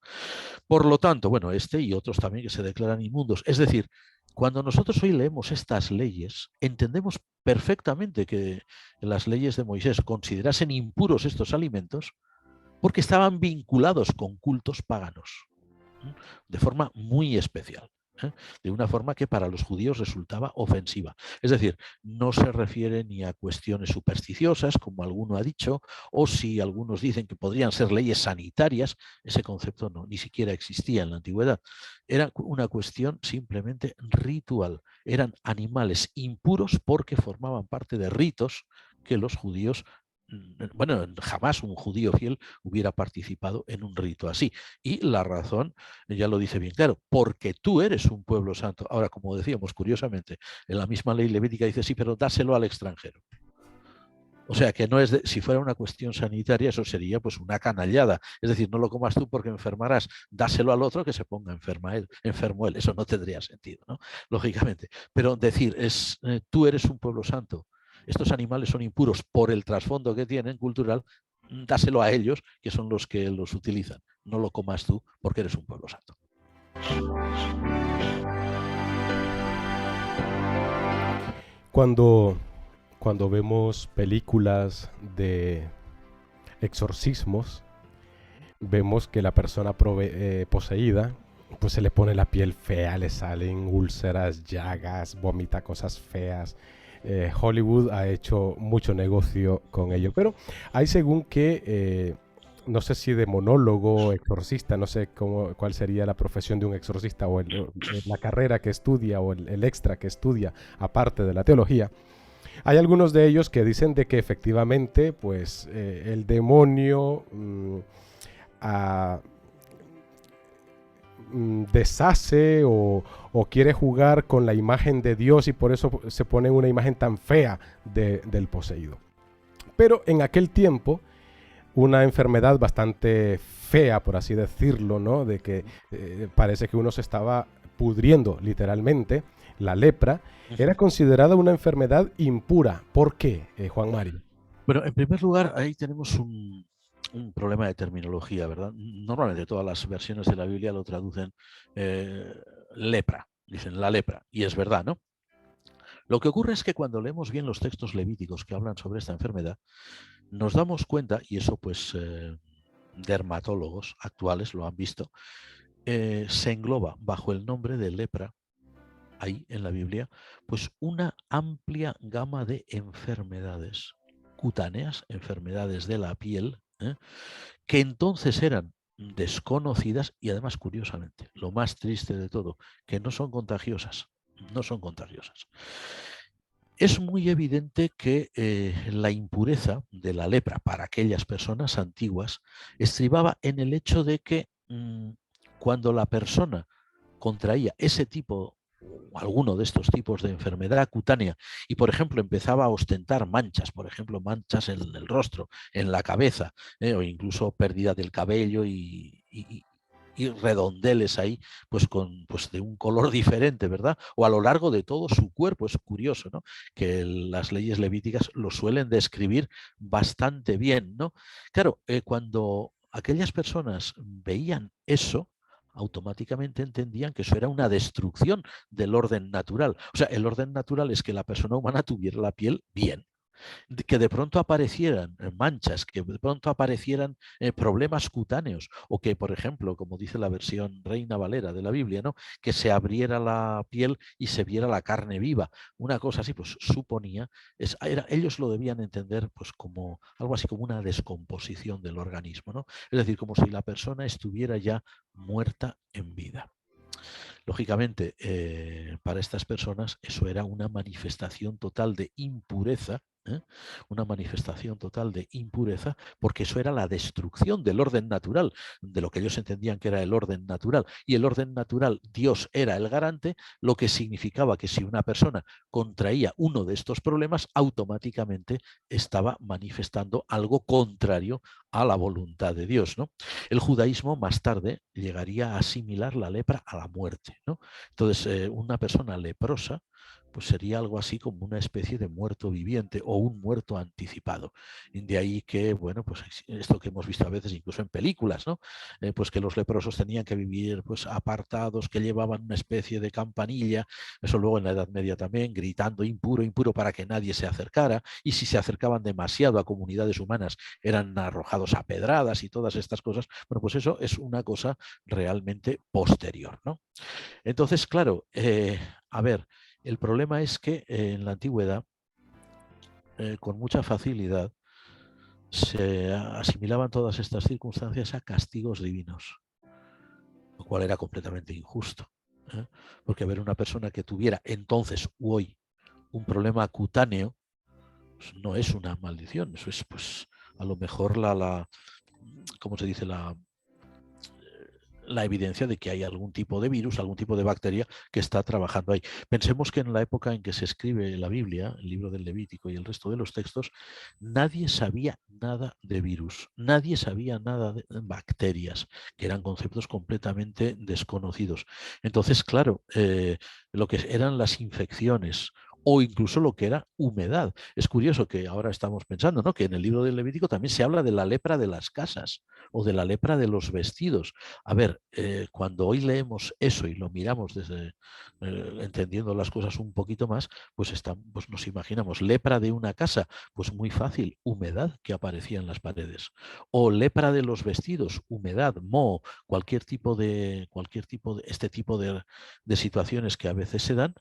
Por lo tanto, bueno, este y otros también que se declaran inmundos. Es decir, cuando nosotros hoy leemos estas leyes, entendemos perfectamente que las leyes de Moisés considerasen impuros estos alimentos porque estaban vinculados con cultos paganos, de forma muy especial, de una forma que para los judíos resultaba ofensiva. Es decir, no se refiere ni a cuestiones supersticiosas, como alguno ha dicho, o si algunos dicen que podrían ser leyes sanitarias, ese concepto no, ni siquiera existía en la antigüedad. Era una cuestión simplemente ritual. Eran animales impuros porque formaban parte de ritos que los judíos, bueno, jamás un judío fiel hubiera participado en un rito así. Y la razón, ya lo dice bien claro, porque tú eres un pueblo santo. Ahora, como decíamos, curiosamente, en la misma ley levítica dice, sí, pero dáselo al extranjero. O sea, que no es si fuera una cuestión sanitaria, eso sería pues una canallada. Es decir, no lo comas tú porque enfermarás, dáselo al otro que se ponga enfermo él. Eso no tendría sentido, ¿no?, lógicamente. Pero decir, tú eres un pueblo santo, estos animales son impuros por el trasfondo que tienen cultural, dáselo a ellos, que son los que los utilizan. No lo comas tú porque eres un pueblo santo. Cuando vemos películas de exorcismos, vemos que la persona poseída, pues se le pone la piel fea, le salen úlceras, llagas, vomita cosas feas. Hollywood ha hecho mucho negocio con ello, pero hay según que, no sé si de monólogo, exorcista, no sé cuál sería la profesión de un exorcista o la carrera que estudia o el extra que estudia aparte de la teología. Hay algunos de ellos que dicen de que efectivamente pues el demonio deshace o quiere jugar con la imagen de Dios y por eso se pone una imagen tan fea del poseído. Pero en aquel tiempo, una enfermedad bastante fea, por así decirlo, ¿no?, de que parece que uno se estaba pudriendo literalmente, la lepra, era considerada una enfermedad impura. ¿Por qué, Juan Mario? Bueno, en primer lugar, ahí tenemos un problema de terminología, ¿verdad? Normalmente todas las versiones de la Biblia lo traducen lepra, dicen la lepra, y es verdad, ¿no? Lo que ocurre es que cuando leemos bien los textos levíticos que hablan sobre esta enfermedad, nos damos cuenta, y eso pues dermatólogos actuales lo han visto, se engloba bajo el nombre de lepra ahí en la Biblia, pues una amplia gama de enfermedades cutáneas, enfermedades de la piel, que entonces eran desconocidas y además, curiosamente, lo más triste de todo, que no son contagiosas, no son contagiosas. Es muy evidente que la impureza de la lepra para aquellas personas antiguas estribaba en el hecho de que cuando la persona contraía ese tipo o alguno de estos tipos de enfermedad cutánea y, por ejemplo, empezaba a ostentar manchas, por ejemplo, manchas en el rostro, en la cabeza, o incluso pérdida del cabello y redondeles ahí, pues, pues de un color diferente, ¿verdad? O a lo largo de todo su cuerpo. Es curioso, ¿no? Que las leyes levíticas lo suelen describir bastante bien, ¿no? Claro, cuando aquellas personas veían eso, automáticamente entendían que eso era una destrucción del orden natural. O sea, el orden natural es que la persona humana tuviera la piel bien, que de pronto aparecieran manchas, que de pronto aparecieran problemas cutáneos, o que, por ejemplo, como dice la versión Reina Valera de la Biblia, ¿no? Que se abriera la piel y se viera la carne viva. Una cosa así, pues suponía, ellos lo debían entender pues como algo así como una descomposición del organismo, ¿no? Es decir, como si la persona estuviera ya muerta en vida. Lógicamente, para estas personas eso era una manifestación total de impureza, una manifestación total de impureza, porque eso era la destrucción del orden natural, de lo que ellos entendían que era el orden natural. Y el orden natural, Dios era el garante, lo que significaba que si una persona contraía uno de estos problemas, automáticamente estaba manifestando algo contrario a la voluntad de Dios, ¿no? El judaísmo más tarde llegaría a asimilar la lepra a la muerte, ¿no? Entonces, una persona leprosa pues sería algo así como una especie de muerto viviente o un muerto anticipado. Y de ahí que, bueno, pues esto que hemos visto a veces incluso en películas, ¿no? Pues que los leprosos tenían que vivir pues apartados, que llevaban una especie de campanilla, eso luego en la Edad Media también, gritando impuro, impuro para que nadie se acercara, y si se acercaban demasiado a comunidades humanas eran arrojados a pedradas y todas estas cosas. Bueno, pues eso es una cosa realmente posterior, ¿no? Entonces, claro, a ver, el problema es que en la antigüedad, con mucha facilidad, se asimilaban todas estas circunstancias a castigos divinos, lo cual era completamente injusto. Porque ver una persona que tuviera entonces u hoy un problema cutáneo, pues no es una maldición, eso es pues a lo mejor ¿cómo se dice? La evidencia de que hay algún tipo de virus, algún tipo de bacteria que está trabajando ahí. Pensemos que en la época en que se escribe la Biblia, el libro del Levítico y el resto de los textos, nadie sabía nada de virus, nadie sabía nada de bacterias, que eran conceptos completamente desconocidos. Entonces, claro, lo que eran las infecciones o incluso lo que era humedad. Es curioso que ahora estamos pensando, ¿no?, que en el libro del Levítico también se habla de la lepra de las casas o de la lepra de los vestidos. A ver, cuando hoy leemos eso y lo miramos desde entendiendo las cosas un poquito más, pues, pues nos imaginamos lepra de una casa, pues muy fácil, humedad que aparecía en las paredes. O lepra de los vestidos, humedad, moho, cualquier tipo de este tipo de situaciones que a veces se dan.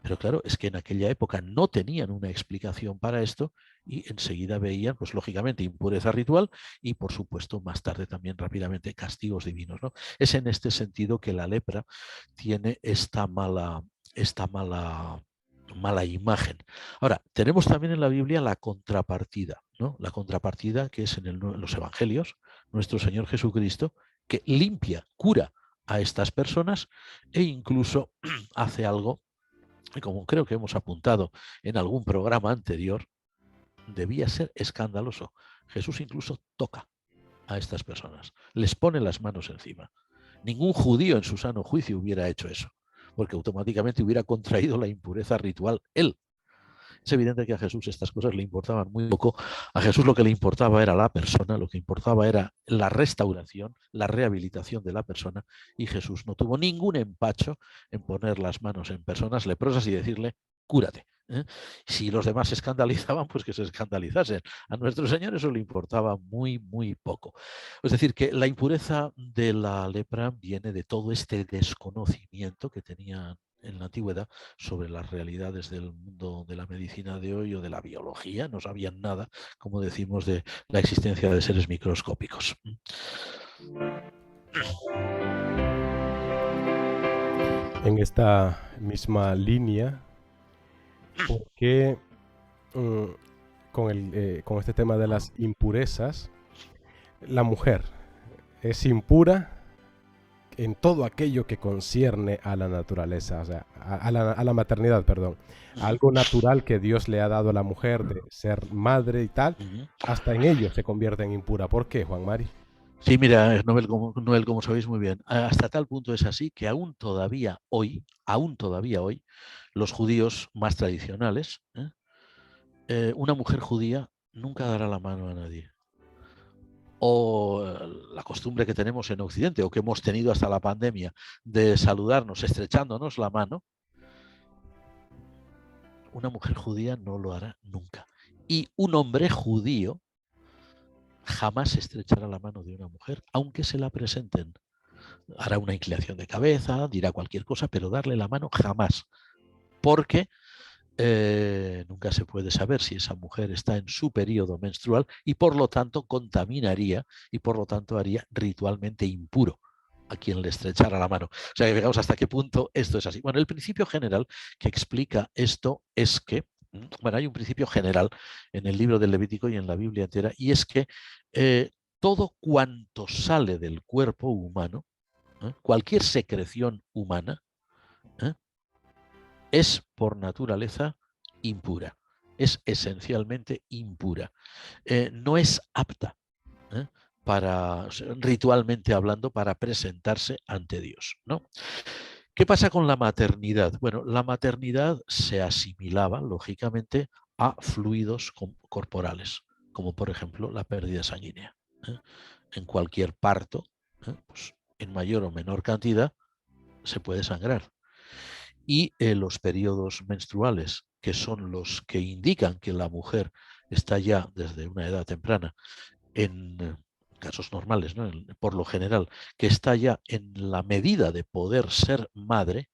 Pero claro, es que en aquella época no tenían una explicación para esto y enseguida veían, pues lógicamente, impureza ritual y, por supuesto, más tarde también rápidamente castigos divinos, ¿no? Es en este sentido que la lepra tiene esta mala imagen. Ahora, tenemos también en la Biblia la contrapartida, ¿no? La contrapartida que es en los Evangelios, nuestro Señor Jesucristo, que limpia, cura a estas personas e incluso hace algo. Y como creo que hemos apuntado en algún programa anterior, debía ser escandaloso. Jesús incluso toca a estas personas, les pone las manos encima. Ningún judío en su sano juicio hubiera hecho eso, porque automáticamente hubiera contraído la impureza ritual él. Es evidente que a Jesús estas cosas le importaban muy poco. A Jesús lo que le importaba era la persona, lo que importaba era la restauración, la rehabilitación de la persona, y Jesús no tuvo ningún empacho en poner las manos en personas leprosas y decirle, cúrate. Si los demás se escandalizaban, pues que se escandalizasen. A nuestro Señor eso le importaba muy, muy poco. Es decir, que la impureza de la lepra viene de todo este desconocimiento que tenían en la antigüedad sobre las realidades del mundo de la medicina de hoy o de la biología. No sabían nada, como decimos, de la existencia de seres microscópicos. En esta misma línea, ¿por qué con este tema de las impurezas, la mujer es impura en todo aquello que concierne a la naturaleza, o sea, a la maternidad, perdón, algo natural que Dios le ha dado a la mujer de ser madre y tal, hasta en ello se convierte en impura? ¿Por qué, Juan Mari? Sí, mira, Noel, como sabéis muy bien, hasta tal punto es así que aún todavía hoy, los judíos más tradicionales, una mujer judía nunca dará la mano a nadie. O la costumbre que tenemos en Occidente, o que hemos tenido hasta la pandemia, de saludarnos estrechándonos la mano, una mujer judía no lo hará nunca. Y un hombre judío jamás estrechará la mano de una mujer, aunque se la presenten. Hará una inclinación de cabeza, dirá cualquier cosa, pero darle la mano jamás. Porque nunca se puede saber si esa mujer está en su periodo menstrual y por lo tanto contaminaría y por lo tanto haría ritualmente impuro a quien le estrechara la mano. O sea, que fijaos hasta qué punto esto es así. Bueno, el principio general que explica esto es que, bueno, hay un principio general en el libro del Levítico y en la Biblia entera, y es que todo cuanto sale del cuerpo humano, cualquier secreción humana, ¿eh? es por naturaleza impura, es esencialmente impura, no es apta para, ritualmente hablando, para presentarse ante Dios, ¿no? ¿Qué pasa con la maternidad? Bueno, la maternidad se asimilaba, lógicamente, a fluidos corporales, como por ejemplo la pérdida sanguínea. En cualquier parto, pues, en mayor o menor cantidad, se puede sangrar. Y los periodos menstruales, que son los que indican que la mujer está ya desde una edad temprana, en casos normales, ¿no? Por lo general, que está ya en la medida de poder ser madre,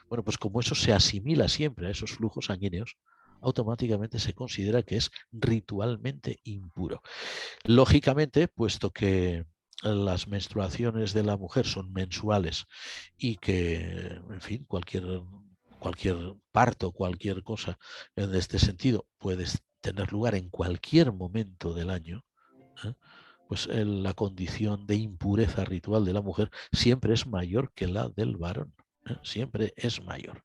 bueno, pues como eso se asimila siempre a esos flujos sanguíneos, automáticamente se considera que es ritualmente impuro. Lógicamente, puesto que las menstruaciones de la mujer son mensuales y que, en fin, cualquier parto, cualquier cosa en este sentido puede tener lugar en cualquier momento del año, pues la condición de impureza ritual de la mujer siempre es mayor que la del varón. Siempre es mayor.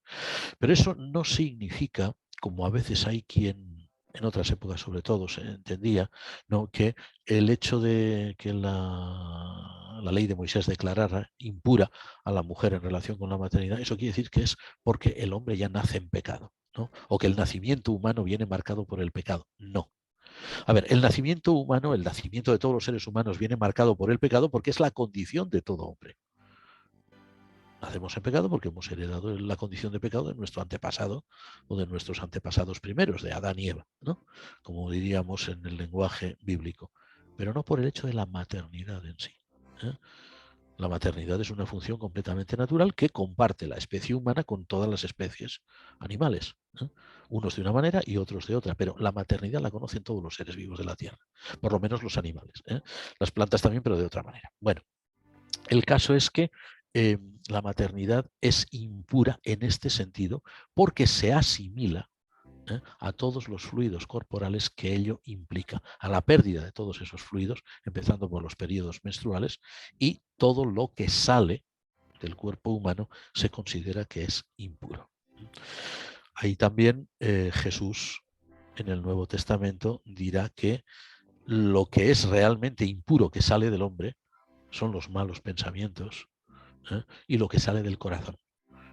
Pero eso no significa, como a veces hay quien, en otras épocas sobre todo, se entendía, ¿no?, que el hecho de que la ley de Moisés declarara impura a la mujer en relación con la maternidad, eso quiere decir que es porque el hombre ya nace en pecado, ¿no? O que el nacimiento humano viene marcado por el pecado. No. A ver, el nacimiento humano, el nacimiento de todos los seres humanos viene marcado por el pecado porque es la condición de todo hombre. Nacemos en pecado porque hemos heredado la condición de pecado de nuestro antepasado o de nuestros antepasados primeros, de Adán y Eva, ¿no? Como diríamos en el lenguaje bíblico, pero no por el hecho de la maternidad en sí. La maternidad es una función completamente natural que comparte la especie humana con todas las especies animales. Unos de una manera y otros de otra, pero la maternidad la conocen todos los seres vivos de la Tierra, por lo menos los animales. Las plantas también, pero de otra manera. Bueno, el caso es que la maternidad es impura en este sentido porque se asimila a todos los fluidos corporales que ello implica, a la pérdida de todos esos fluidos, empezando por los periodos menstruales, y todo lo que sale del cuerpo humano se considera que es impuro. Ahí también Jesús en el Nuevo Testamento dirá que lo que es realmente impuro que sale del hombre son los malos pensamientos y lo que sale del corazón.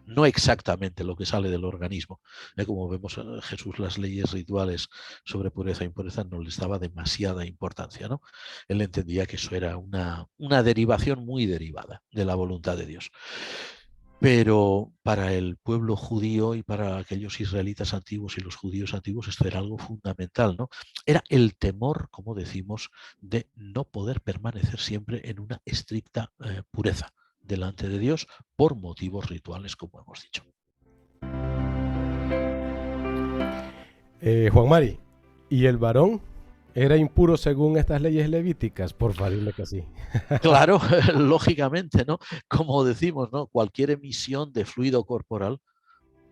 No exactamente lo que sale del organismo. Como vemos, a Jesús las leyes rituales sobre pureza e impureza no les daba demasiada importancia, ¿no? Él entendía que eso era una derivación muy derivada de la voluntad de Dios. Pero para el pueblo judío y para aquellos israelitas antiguos y los judíos antiguos esto era algo fundamental, ¿no? Era el temor, como decimos, de no poder permanecer siempre en una estricta pureza delante de Dios por motivos rituales, como hemos dicho. Juan Mari, ¿y el varón era impuro según estas leyes levíticas? Por favor, dime que sí. Claro, lógicamente, ¿no? Como decimos, ¿no? Cualquier emisión de fluido corporal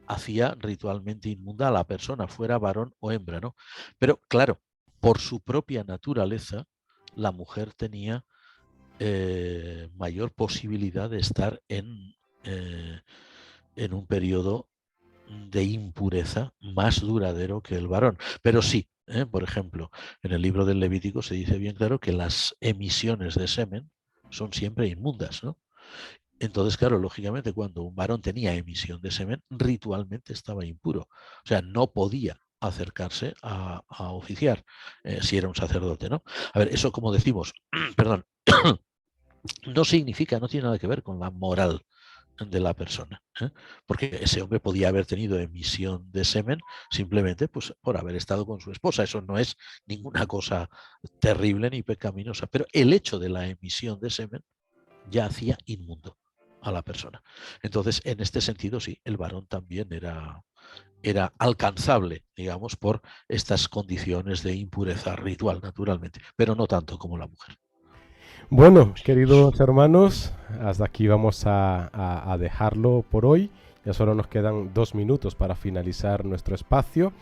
hacía ritualmente inmunda a la persona, fuera varón o hembra, ¿no? Pero claro, por su propia naturaleza, la mujer tenía mayor posibilidad de estar en un periodo de impureza más duradero que el varón. Pero sí, por ejemplo, en el libro del Levítico se dice bien claro que las emisiones de semen son siempre inmundas, ¿no? Entonces, claro, lógicamente, cuando un varón tenía emisión de semen, ritualmente estaba impuro. O sea, no podía acercarse a oficiar si era un sacerdote, ¿no? A ver, eso como decimos, perdón, no significa, no tiene nada que ver con la moral de la persona, porque ese hombre podía haber tenido emisión de semen simplemente pues, por haber estado con su esposa. Eso no es ninguna cosa terrible ni pecaminosa, pero el hecho de la emisión de semen ya hacía inmundo a la persona. Entonces, en este sentido, sí, el varón también era alcanzable, digamos, por estas condiciones de impureza ritual, naturalmente, pero no tanto como la mujer. Bueno, queridos hermanos, hasta aquí vamos a dejarlo por hoy. Ya solo nos quedan 2 minutos para finalizar nuestro espacio.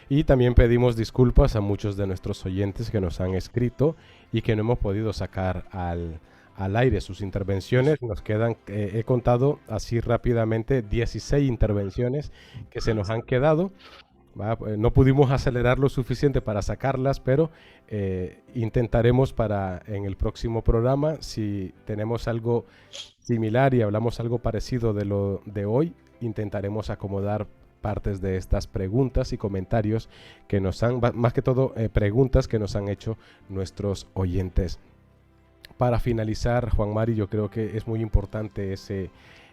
Y también pedimos disculpas a muchos de nuestros oyentes que nos han escrito y que no hemos podido sacar al aire sus intervenciones. Nos quedan, he contado así rápidamente, 16 intervenciones que se nos han quedado. No pudimos acelerar lo suficiente para sacarlas, pero intentaremos para en el próximo programa, si tenemos algo similar y hablamos algo parecido de lo de hoy, intentaremos acomodar partes de estas preguntas y comentarios que nos han, más que todo preguntas que nos han hecho nuestros oyentes. Para finalizar, Juan Mari, yo creo que es muy importante esto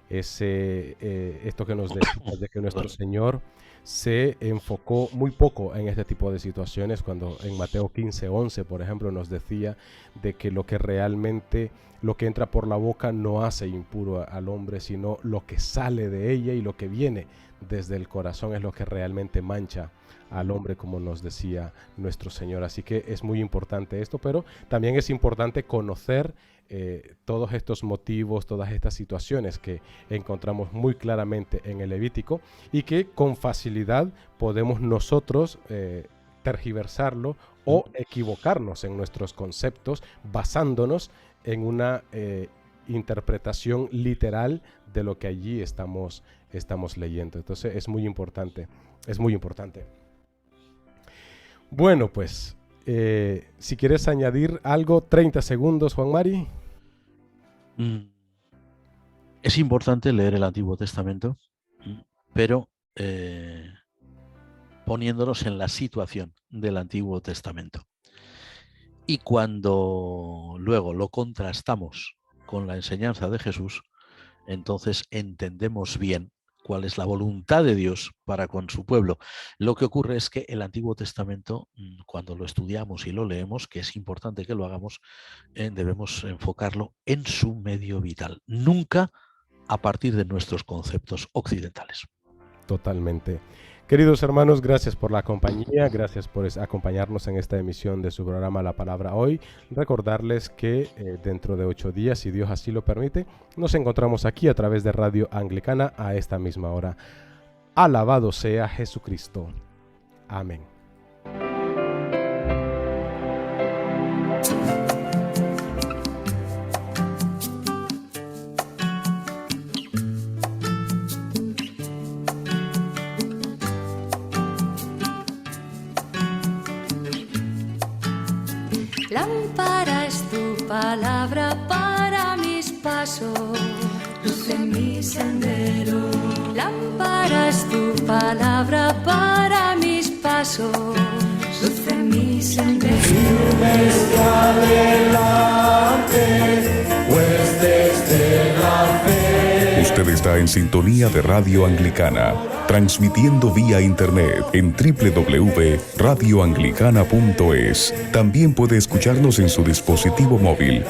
que nos decía, de que nuestro Señor se enfocó muy poco en este tipo de situaciones, cuando en Mateo 15:11, por ejemplo, nos decía de que lo que entra por la boca no hace impuro al hombre, sino lo que sale de ella, y lo que viene desde el corazón es lo que realmente mancha al hombre, como nos decía nuestro Señor. Así que es muy importante esto, pero también es importante conocer todos estos motivos, todas estas situaciones que encontramos muy claramente en el Levítico y que con facilidad podemos nosotros tergiversarlo o equivocarnos en nuestros conceptos basándonos en una interpretación literal de lo que allí estamos leyendo. Entonces es muy importante, es muy importante. Bueno, pues si quieres añadir algo, 30 segundos, Juan Mari. Es importante leer el Antiguo Testamento, pero poniéndonos en la situación del Antiguo Testamento. Y cuando luego lo contrastamos con la enseñanza de Jesús, entonces entendemos bien cuál es la voluntad de Dios para con su pueblo. Lo que ocurre es que el Antiguo Testamento, cuando lo estudiamos y lo leemos, que es importante que lo hagamos, debemos enfocarlo en su medio vital, nunca a partir de nuestros conceptos occidentales. Totalmente. Queridos hermanos, gracias por la compañía, gracias por acompañarnos en esta emisión de su programa La Palabra Hoy. Recordarles que dentro de 8 días, si Dios así lo permite, nos encontramos aquí a través de Radio Anglicana a esta misma hora. Alabado sea Jesucristo. Amén. Lámpara es tu palabra para mis pasos, luz en mi sendero. Lámpara es tu palabra para mis pasos, luz en mi sendero. Firmes adelante, pues desde la fe. Usted está en sintonía de Radio Anglicana, transmitiendo vía internet en www.radioanglicana.es. También puede escucharnos en su dispositivo móvil,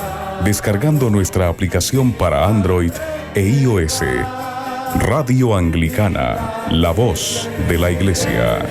descargando nuestra aplicación para Android e iOS. Radio Anglicana, la voz de la Iglesia.